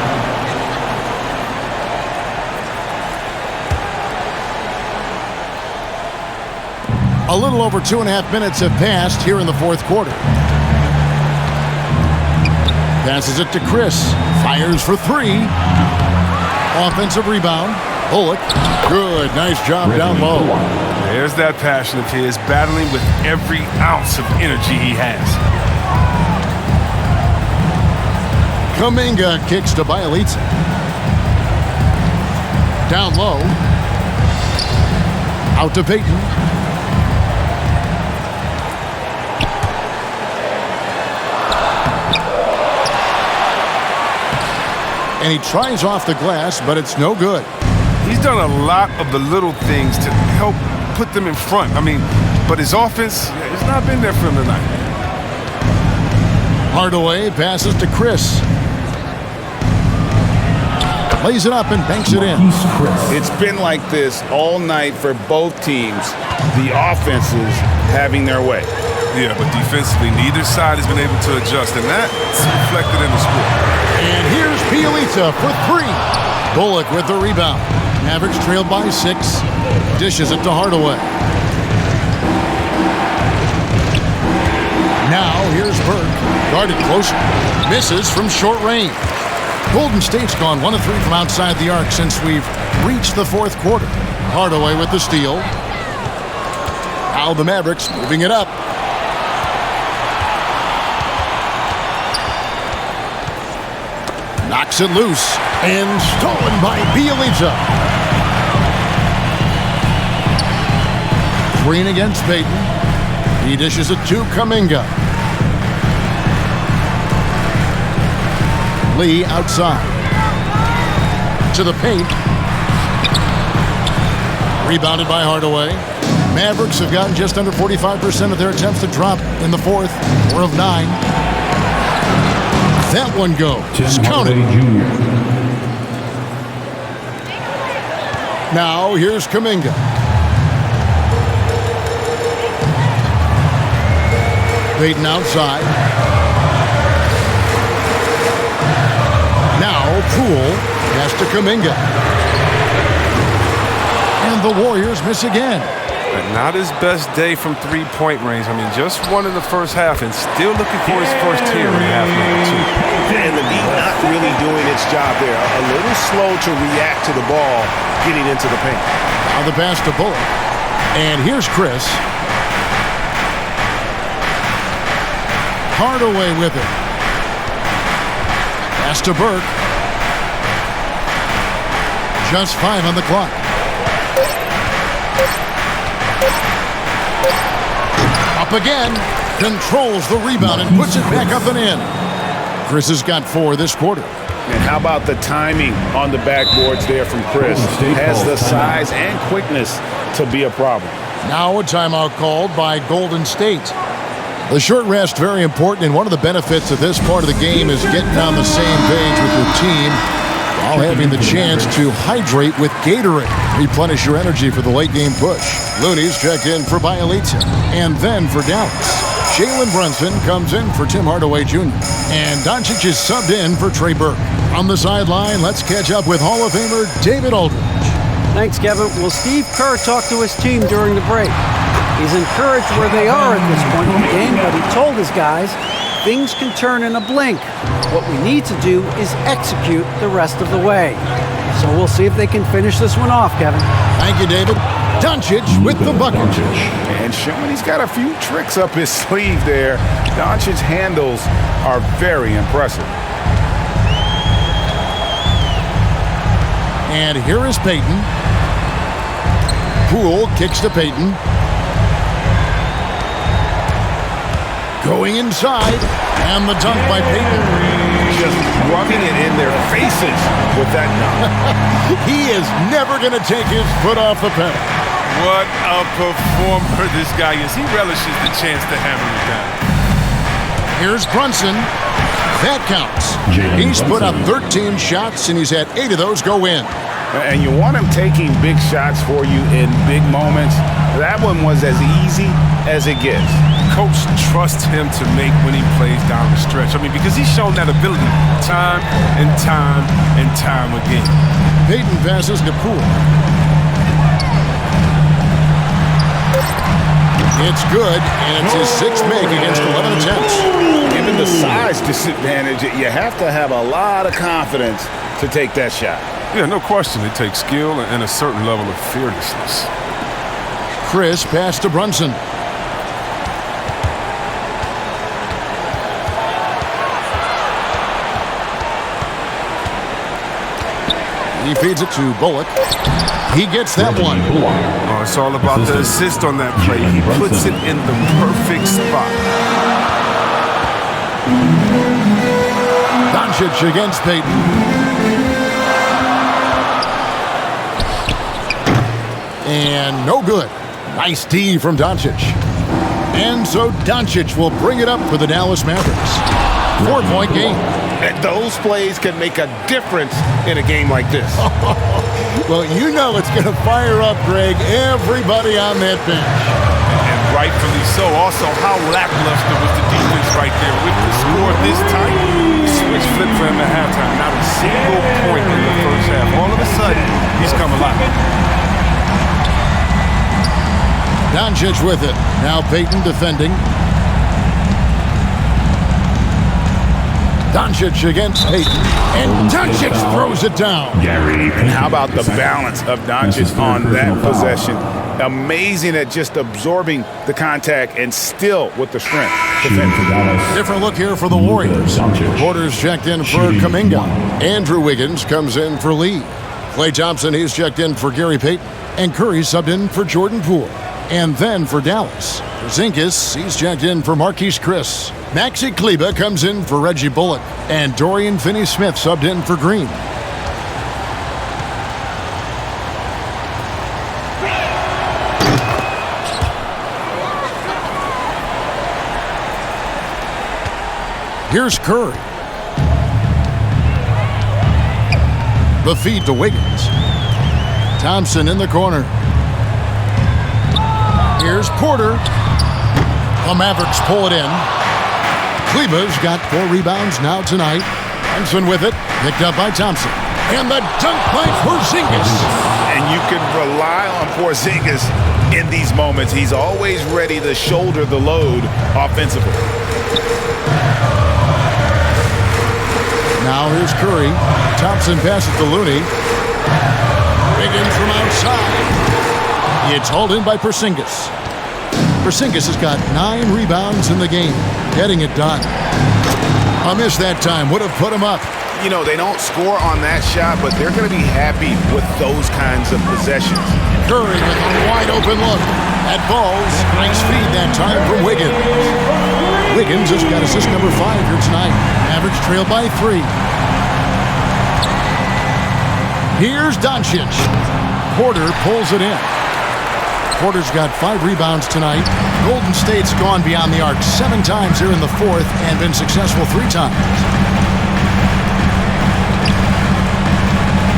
A little over 2.5 minutes have passed here in the fourth quarter. Passes it to Chris. Fires for 3. Offensive rebound. Bullock. Good. Nice job down low. There's that passion of his, battling with every ounce of energy he has. Kuminga kicks to Bielitsa. Down low. Out to Payton. And he tries off the glass, but it's no good. He's done a lot of the little things to help put them in front. But his offense has not been there for him tonight. Hardaway passes to Chris. Lays it up and banks it in. It's been like this all night for both teams. The offenses having their way. Yeah, but defensively, neither side has been able to adjust, and that's reflected in the score. And here's Bielitsa for 3. Bullock with the rebound. Mavericks trailed by 6. Dishes it to Hardaway. Now here's Burke. Guarded closer. Misses from short range. Golden State's gone 1 of 3 from outside the arc since we've reached the 4th quarter. Hardaway with the steal. Now the Mavericks moving it up. Knocks it loose and stolen by Bielitsa. Green against Payton. He dishes it to Kuminga. Lee outside. To the paint. Rebounded by Hardaway. Mavericks have gotten just under 45% of their attempts to drop in the 4th. 4 of 9. That one goes. Counted. Now here's Kuminga. Payton outside. Now Poole has to Kuminga. And the Warriors miss again. Not his best day from three-point range. I mean, just one in the first half and still looking for his first tier in half number 2. And the D not really doing its job there. A little slow to react to the ball getting into the paint. Now the pass to Bullock. And here's Chris. Hardaway with it. Pass to Burke. Just 5 on the clock. Up again. Controls the rebound and puts it back up and in. Chris has got 4 this quarter. And how about the timing on the backboards there from Chris? Has the size and quickness to be a problem. Now a timeout called by Golden State. The short rest very important, and one of the benefits of this part of the game is getting on the same page with your team while having the chance to hydrate with Gatorade. Replenish your energy for the late game push. Looney's checked in for Bielitsa, and then for Dallas. Jalen Brunson comes in for Tim Hardaway Jr. And Doncic is subbed in for Trey Burke. On the sideline, let's catch up with Hall of Famer David Aldridge. Thanks, Kevin. Well, Steve Kerr talked to his team during the break. He's encouraged where they are at this point in the game, but he told his guys things can turn in a blink. What we need to do is execute the rest of the way. So we'll see if they can finish this one off, Kevin. Thank you, David. Doncic with the bucket. And showing he's got a few tricks up his sleeve there. Doncic's handles are very impressive. And here is Payton. Poole kicks to Payton. Going inside. And the dunk by Payton. Just rubbing it in their faces with that dunk. He is never going to take his foot off the pedal. What a performer this guy is. He relishes the chance to hammer it down. Here's Brunson. That counts. He's put up 13 shots, and he's had 8 of those go in. And you want him taking big shots for you in big moments. That one was as easy as it gets. Coach trusts him to make when he plays down the stretch. I mean, because he's shown that ability time and time and time again. Payton passes to Poole. It's good, and it's his 6th make against 11 attempts. Given the size disadvantage, you have to have a lot of confidence to take that shot. Yeah, no question. It takes skill and a certain level of fearlessness. Chris pass to Brunson. He feeds it to Bullock. He gets that one. Oh, it's all about the assist on that play. He puts it in the perfect spot. Doncic against Payton. And no good. Nice D from Doncic. And so Doncic will bring it up for the Dallas Mavericks. 4-point game. And those plays can make a difference in a game like this. Well, you know it's going to fire up, Greg, everybody on that bench. And Rightfully so. Also, how lackluster was the defense right there. With the score this tight, switch flipped for him at halftime. Not a single point in the first half. All of a sudden, he's come alive. Doncic with it. Now Payton defending. Doncic against Payton. And Doncic throws it down. And how about the balance of Doncic on that possession? Amazing at just absorbing the contact and still with the strength. Different look here for the Warriors. Porter's checked in for Kuminga. Andrew Wiggins comes in for Lee. Klay Thompson, he's checked in for Gary Payton. And Curry subbed in for Jordan Poole. And then for Dallas, Porzingis, he's checked in for Marquise Chris. Maxi Kleber comes in for Reggie Bullock. And Dorian Finney-Smith subbed in for Green. Here's Curry. The feed to Wiggins. Thompson in the corner. Here's Porter. The Mavericks pull it in. Kleber's got 4 rebounds now tonight. Thompson with it. Picked up by Thompson. And the dunk by Porzingis. And you can rely on Porzingis in these moments. He's always ready to shoulder the load offensively. Now here's Curry. Thompson passes to Looney. Wiggins from outside. It's hauled in by Porzingis. Porzingis has got 9 rebounds in the game, getting it done. A miss that time would have put him up. You know, they don't score on that shot, but they're going to be happy with those kinds of possessions. Curry with a wide open look. That ball's nice feed that time from Wiggins. Wiggins has got assist number 5 here tonight. Mavericks trail by 3. Here's Doncic. Porter pulls it in. Porter's got 5 rebounds tonight. Golden State's gone beyond the arc 7 times here in the 4th and been successful 3 times.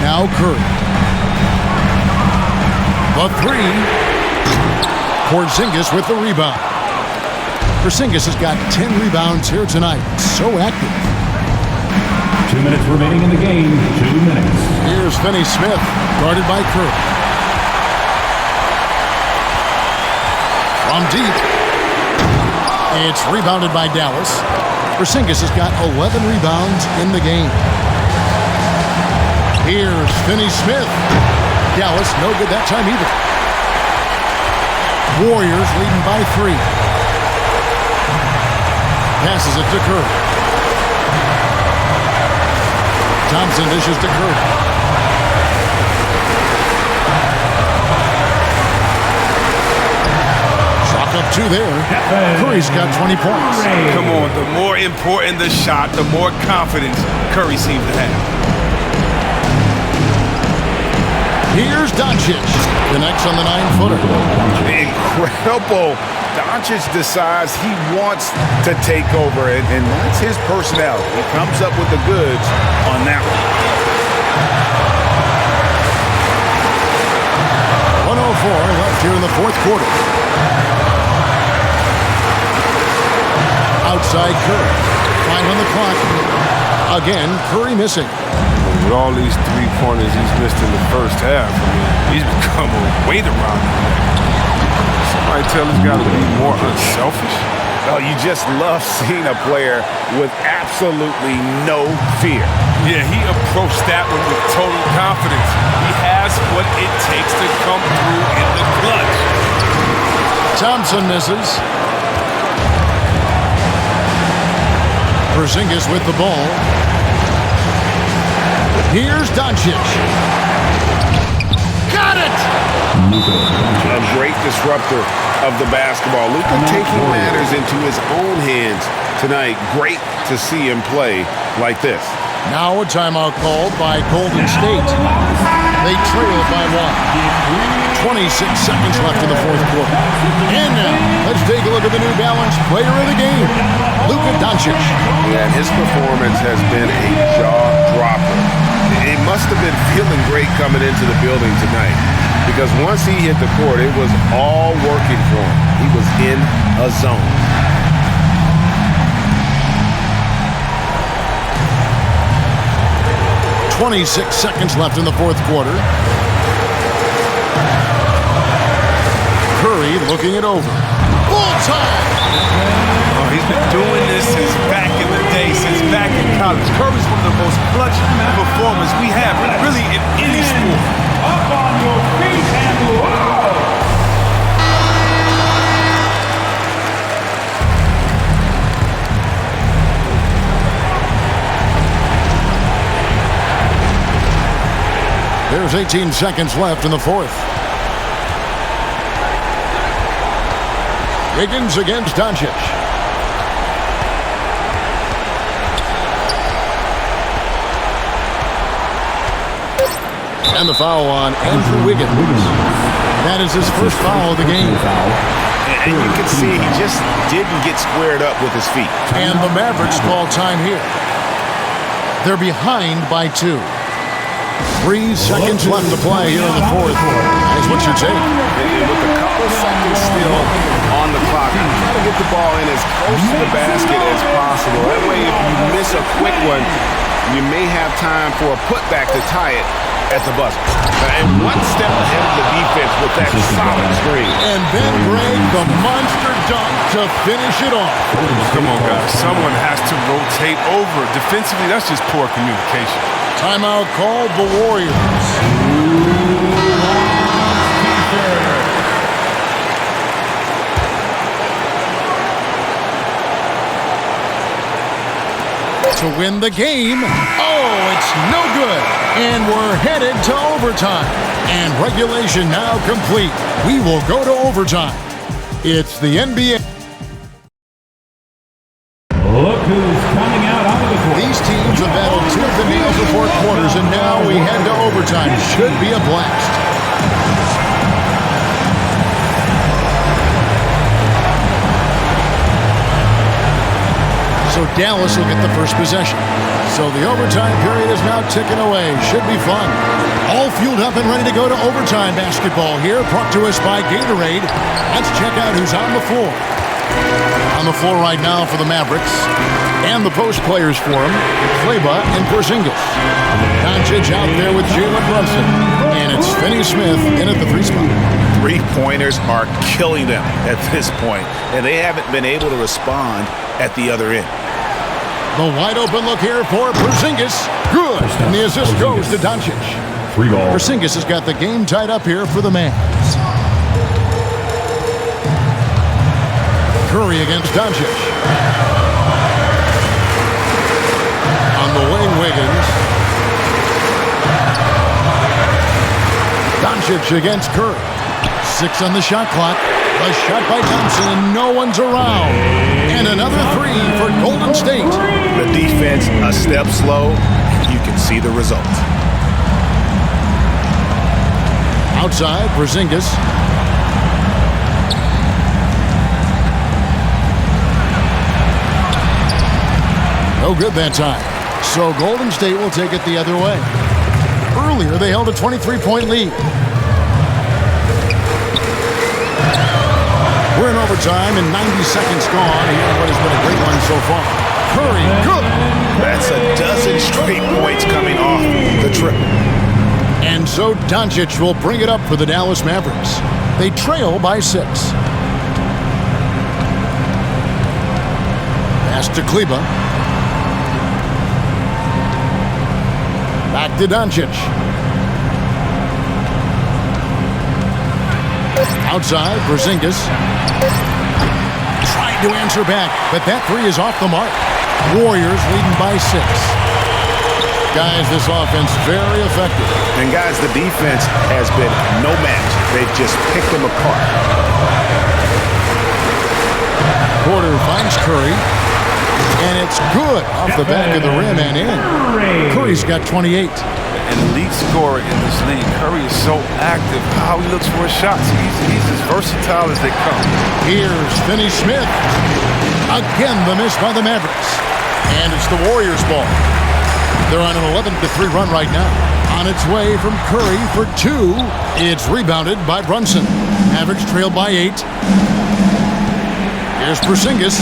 Now Curry. The 3. Porzingis with the rebound. Porzingis has got 10 rebounds here tonight. So active. 2 minutes remaining in the game. 2 minutes. Here's Finney-Smith, guarded by Curry. From deep. It's rebounded by Dallas. Porzingis has got 11 rebounds in the game. Here's Finney-Smith. Dallas no good that time either. Warriors leading by 3. Passes it to Curry. Thompson dishes to Curry. Chalk up 2 there. Curry's got 20 points. Come on, the more important the shot, the more confidence Curry seems to have. Here's Doncic. Connects on the 9-footer. Incredible. Doncic decides he wants to take over, and that's his personality. He comes up with the goods on that one. 1:04 left here in the 4th quarter. Outside Curry. 5 on the clock. Again, Curry missing. With all these 3-pointers he's missed in the first half, I mean, he's become a weight around him. Somebody tell he's got to be more unselfish. Oh, you just love seeing a player with absolutely no fear. Yeah, he approached that one with total confidence. He has what it takes to come through in the clutch. Thompson misses. Porzingis with the ball. Here's Doncic. Got it! A great disruptor of the basketball. Luka taking matters into his own hands tonight. Great to see him play like this. Now a timeout called by Golden State. They trail by 1. 26 seconds left in the 4th quarter. And now, let's take a look at the New Balance player of the game, Luka Doncic. And his performance has been a jaw-dropper. He must have been feeling great coming into the building tonight. because once he hit the court, it was all working for him. He was in a zone. .26 seconds left in the fourth quarter. Curry looking it over. Full time! Oh, he's been doing this since back in the day, since back in college. Curry's one of the most clutch performers we have, really, in any sport. Up on your feet and low. There's 18 seconds left in the fourth. Wiggins against Doncic. And the foul on Andrew Wiggins. That is his first foul of the game. And you can see he just didn't get squared up with his feet. And the Mavericks call time here. They're behind by 2. 3 seconds left to play here in the fourth. That's what you take. And with a couple seconds still on the clock, try to get the ball in as close to the basket as possible. That way, if you miss a quick one, you may have time for a putback to tie it at the buzzer. And one step ahead of the defense with that solid screen. And then Greg, the monster dunk to finish it off. Come on, guys. Someone has to rotate over. Defensively, that's just poor communication. Timeout called the Warriors. To win the game. Oh, it's no good. And we're headed to overtime. And regulation now complete. We will go to overtime. It's the NBA. Look who's coming out onto the court. These teams have battled tooth and nail for 4 quarters, and now we head to overtime. Should be a blast. So Dallas will get the first possession. So the overtime period is now ticking away. Should be fun. All fueled up and ready to go to overtime basketball here, brought to us by Gatorade. Let's check out who's on the floor. On the floor right now for the Mavericks. And the post players for him, Kleba and Porzingis. Doncic out there with Jalen Brunson. And it's Finney Smith in at the 3 spot. 3-pointers are killing them at this point, and they haven't been able to respond at the other end. The wide open look here for Porzingis. Good. And the assist goes to Doncic. 3 ball. Porzingis has got the game tied up here for the Mavs. Curry against Doncic. On the wing, Wiggins. Doncic against Curry. 6 on the shot clock. A shot by Thompson, and no one's around. And another 3 for Golden State. The defense a step slow. You can see the result. Outside, Porzingis. No good that time. So Golden State will take it the other way. Earlier, they held a 23-point lead. We're in overtime and 90 seconds gone. Here what has been a great one so far. Curry, good. That's a dozen straight points coming off the trip. And so Doncic will bring it up for the Dallas Mavericks. They trail by 6. Pass to Kleba. Back to Doncic. Outside, Porzingis. Tried to answer back, but that 3 is off the mark. Warriors leading by 6. Guys, this offense very effective. And guys, the defense has been no match. They've just picked them apart. Porter finds Curry. And it's good off the back of the rim and in. Curry's got 28. An elite scorer in this league. Curry is so active. How he looks for his shots. He's as versatile as they come. Here's Finney Smith. Again, the miss by the Mavericks. And it's the Warriors' ball. They're on an 11-3 run right now. On its way from Curry for 2. It's rebounded by Brunson. Mavericks trail by 8. Here's Porzingis.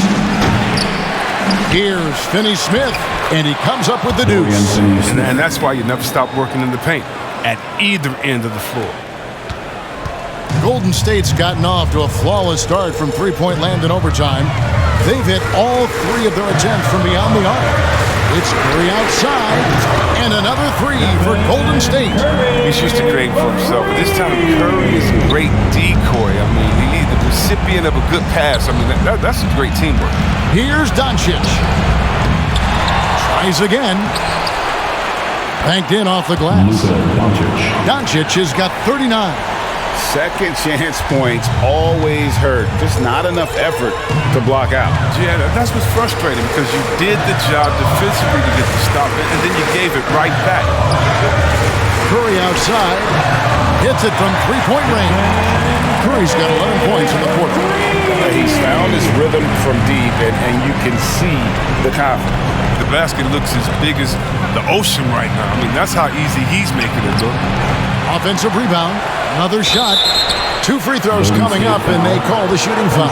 Here's Finney-Smith, and he comes up with the deuce. And that's why you never stop working in the paint at either end of the floor. Golden State's gotten off to a flawless start from three-point land in overtime. They've hit all 3 of their attempts from beyond the arc. It's Curry outside, and another 3 for Golden State. He's used to creating for himself, but this time Curry is a great decoy. I mean, he's the recipient of a good pass. I mean, that's some great teamwork. Here's Doncic. Tries again. Banked in off the glass. Doncic has got 39. Second chance points always hurt. Just not enough effort to block out. Yeah, that's what's frustrating because you did the job defensively to get the stop, and then you gave it right back. Curry outside. Hits it from three-point range. Curry's got 11 points in the quarter. He's found his rhythm from deep, and you can see the confidence. The basket looks as big as the ocean right now. I mean, that's how easy he's making it look. Offensive rebound. Another shot. 2 free throws coming up, and they call the shooting foul.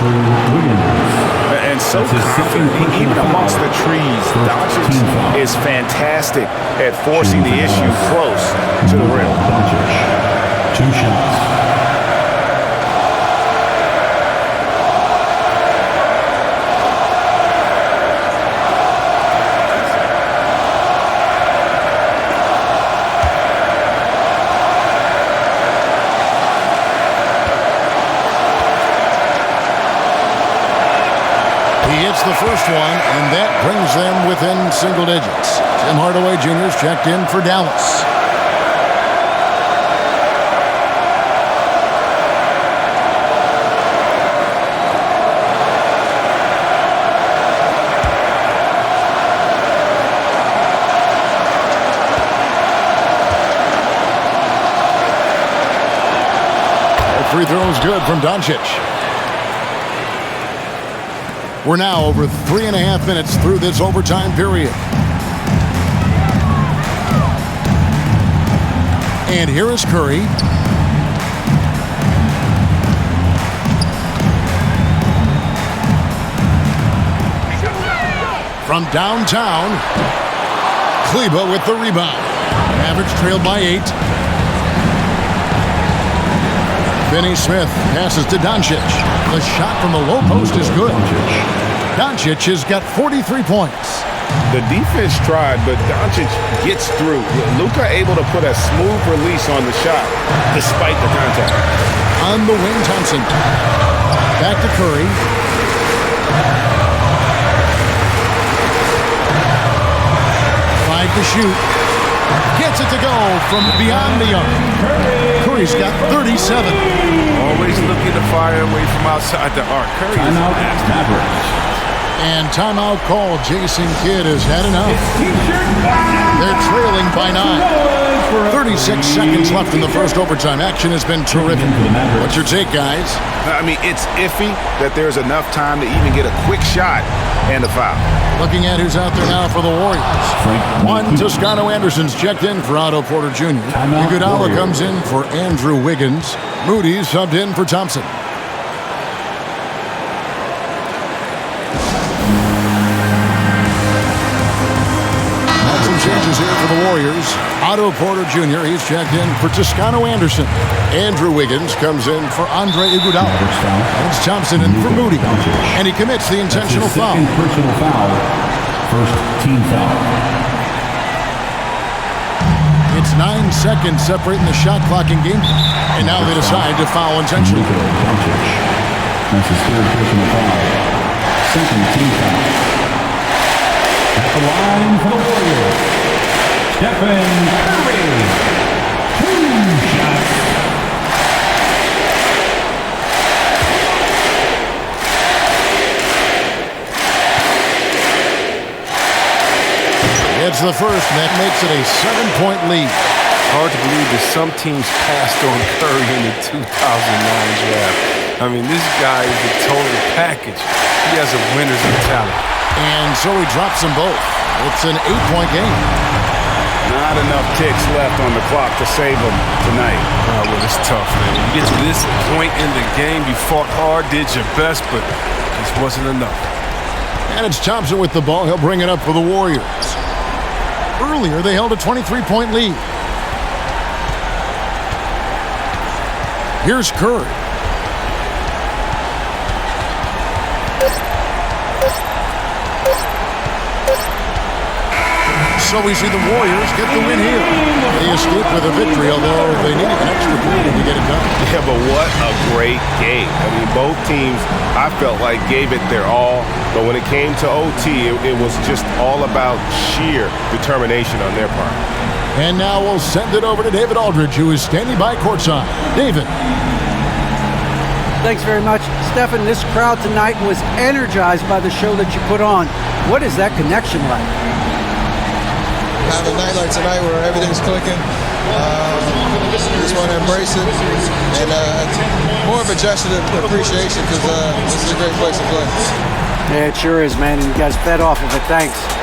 And so confident, even amongst the trees, Doncic is fantastic at forcing the issue close to the rim. 2 shots. The first one, and that brings them within single digits. Tim Hardaway Jr.'s checked in for Dallas. The free throw is good from Doncic. We're now over 3.5 minutes through this overtime period. And here is Curry. From downtown, Kleba with the rebound. Mavericks trailed by 8. Finney-Smith passes to Doncic. The shot from the low post is good. Doncic has got 43 points. The defense tried, but Doncic gets through. Luka able to put a smooth release on the shot despite the contact. On the wing, Thompson. Back to Curry. 5 to shoot. Gets it to go from beyond the arc. Curry's got 37. Always looking to fire away from outside the arc. Curry is Mavericks. And timeout call. Jason Kidd has had enough. They're trailing by 9. 36 seconds left in the first overtime. Action has been terrific. What's your take, guys? I mean, it's iffy that there's enough time to even get a quick shot and a foul. Looking at who's out there now for the Warriors. One, Toscano Anderson's checked in for Otto Porter Jr. Iguodala comes in for Andrew Wiggins. Moody subbed in for Thompson. Changes here for the Warriors. Otto Porter Jr., he's checked in for Toscano Anderson. Andrew Wiggins comes in for Andre Iguodala. It's Thompson in for Moody. And he commits the intentional foul. Personal foul. First team foul. It's 9 seconds separating the shot clock and game. And now they decide to foul intentionally. That's his 3rd personal foul. Second team foul. At the line for the Warriors, Stephen Curry. 2 shots. It's the first, and that makes it a 7-point lead. Hard to believe that some teams passed on Curry in the 2009 draft. I mean, this guy is the total package. He has a winner's mentality. And so he drops them both. It's an 8-point game. Not enough ticks left on the clock to save them tonight. Oh, well, it's tough, man. When you get to this point in the game, you fought hard, did your best, but this wasn't enough. And it's Thompson with the ball. He'll bring it up for the Warriors. Earlier, they held a 23-point lead. Here's Curry. So we see the Warriors get the win here. They escape with a victory, although they needed an extra quarter to get it done. Yeah, but what a great game. I mean, both teams, I felt like, gave it their all. But when it came to OT, it was just all about sheer determination on their part. And now we'll send it over to David Aldridge, who is standing by courtside. David. Thanks very much. Stephen, this crowd tonight was energized by the show that you put on. What is that connection like? Have a night like tonight where everything's clicking. Just want to embrace it. And more of a gesture of appreciation because this is a great place to play. Yeah, it sure is, man. And you guys fed off of it. Thanks.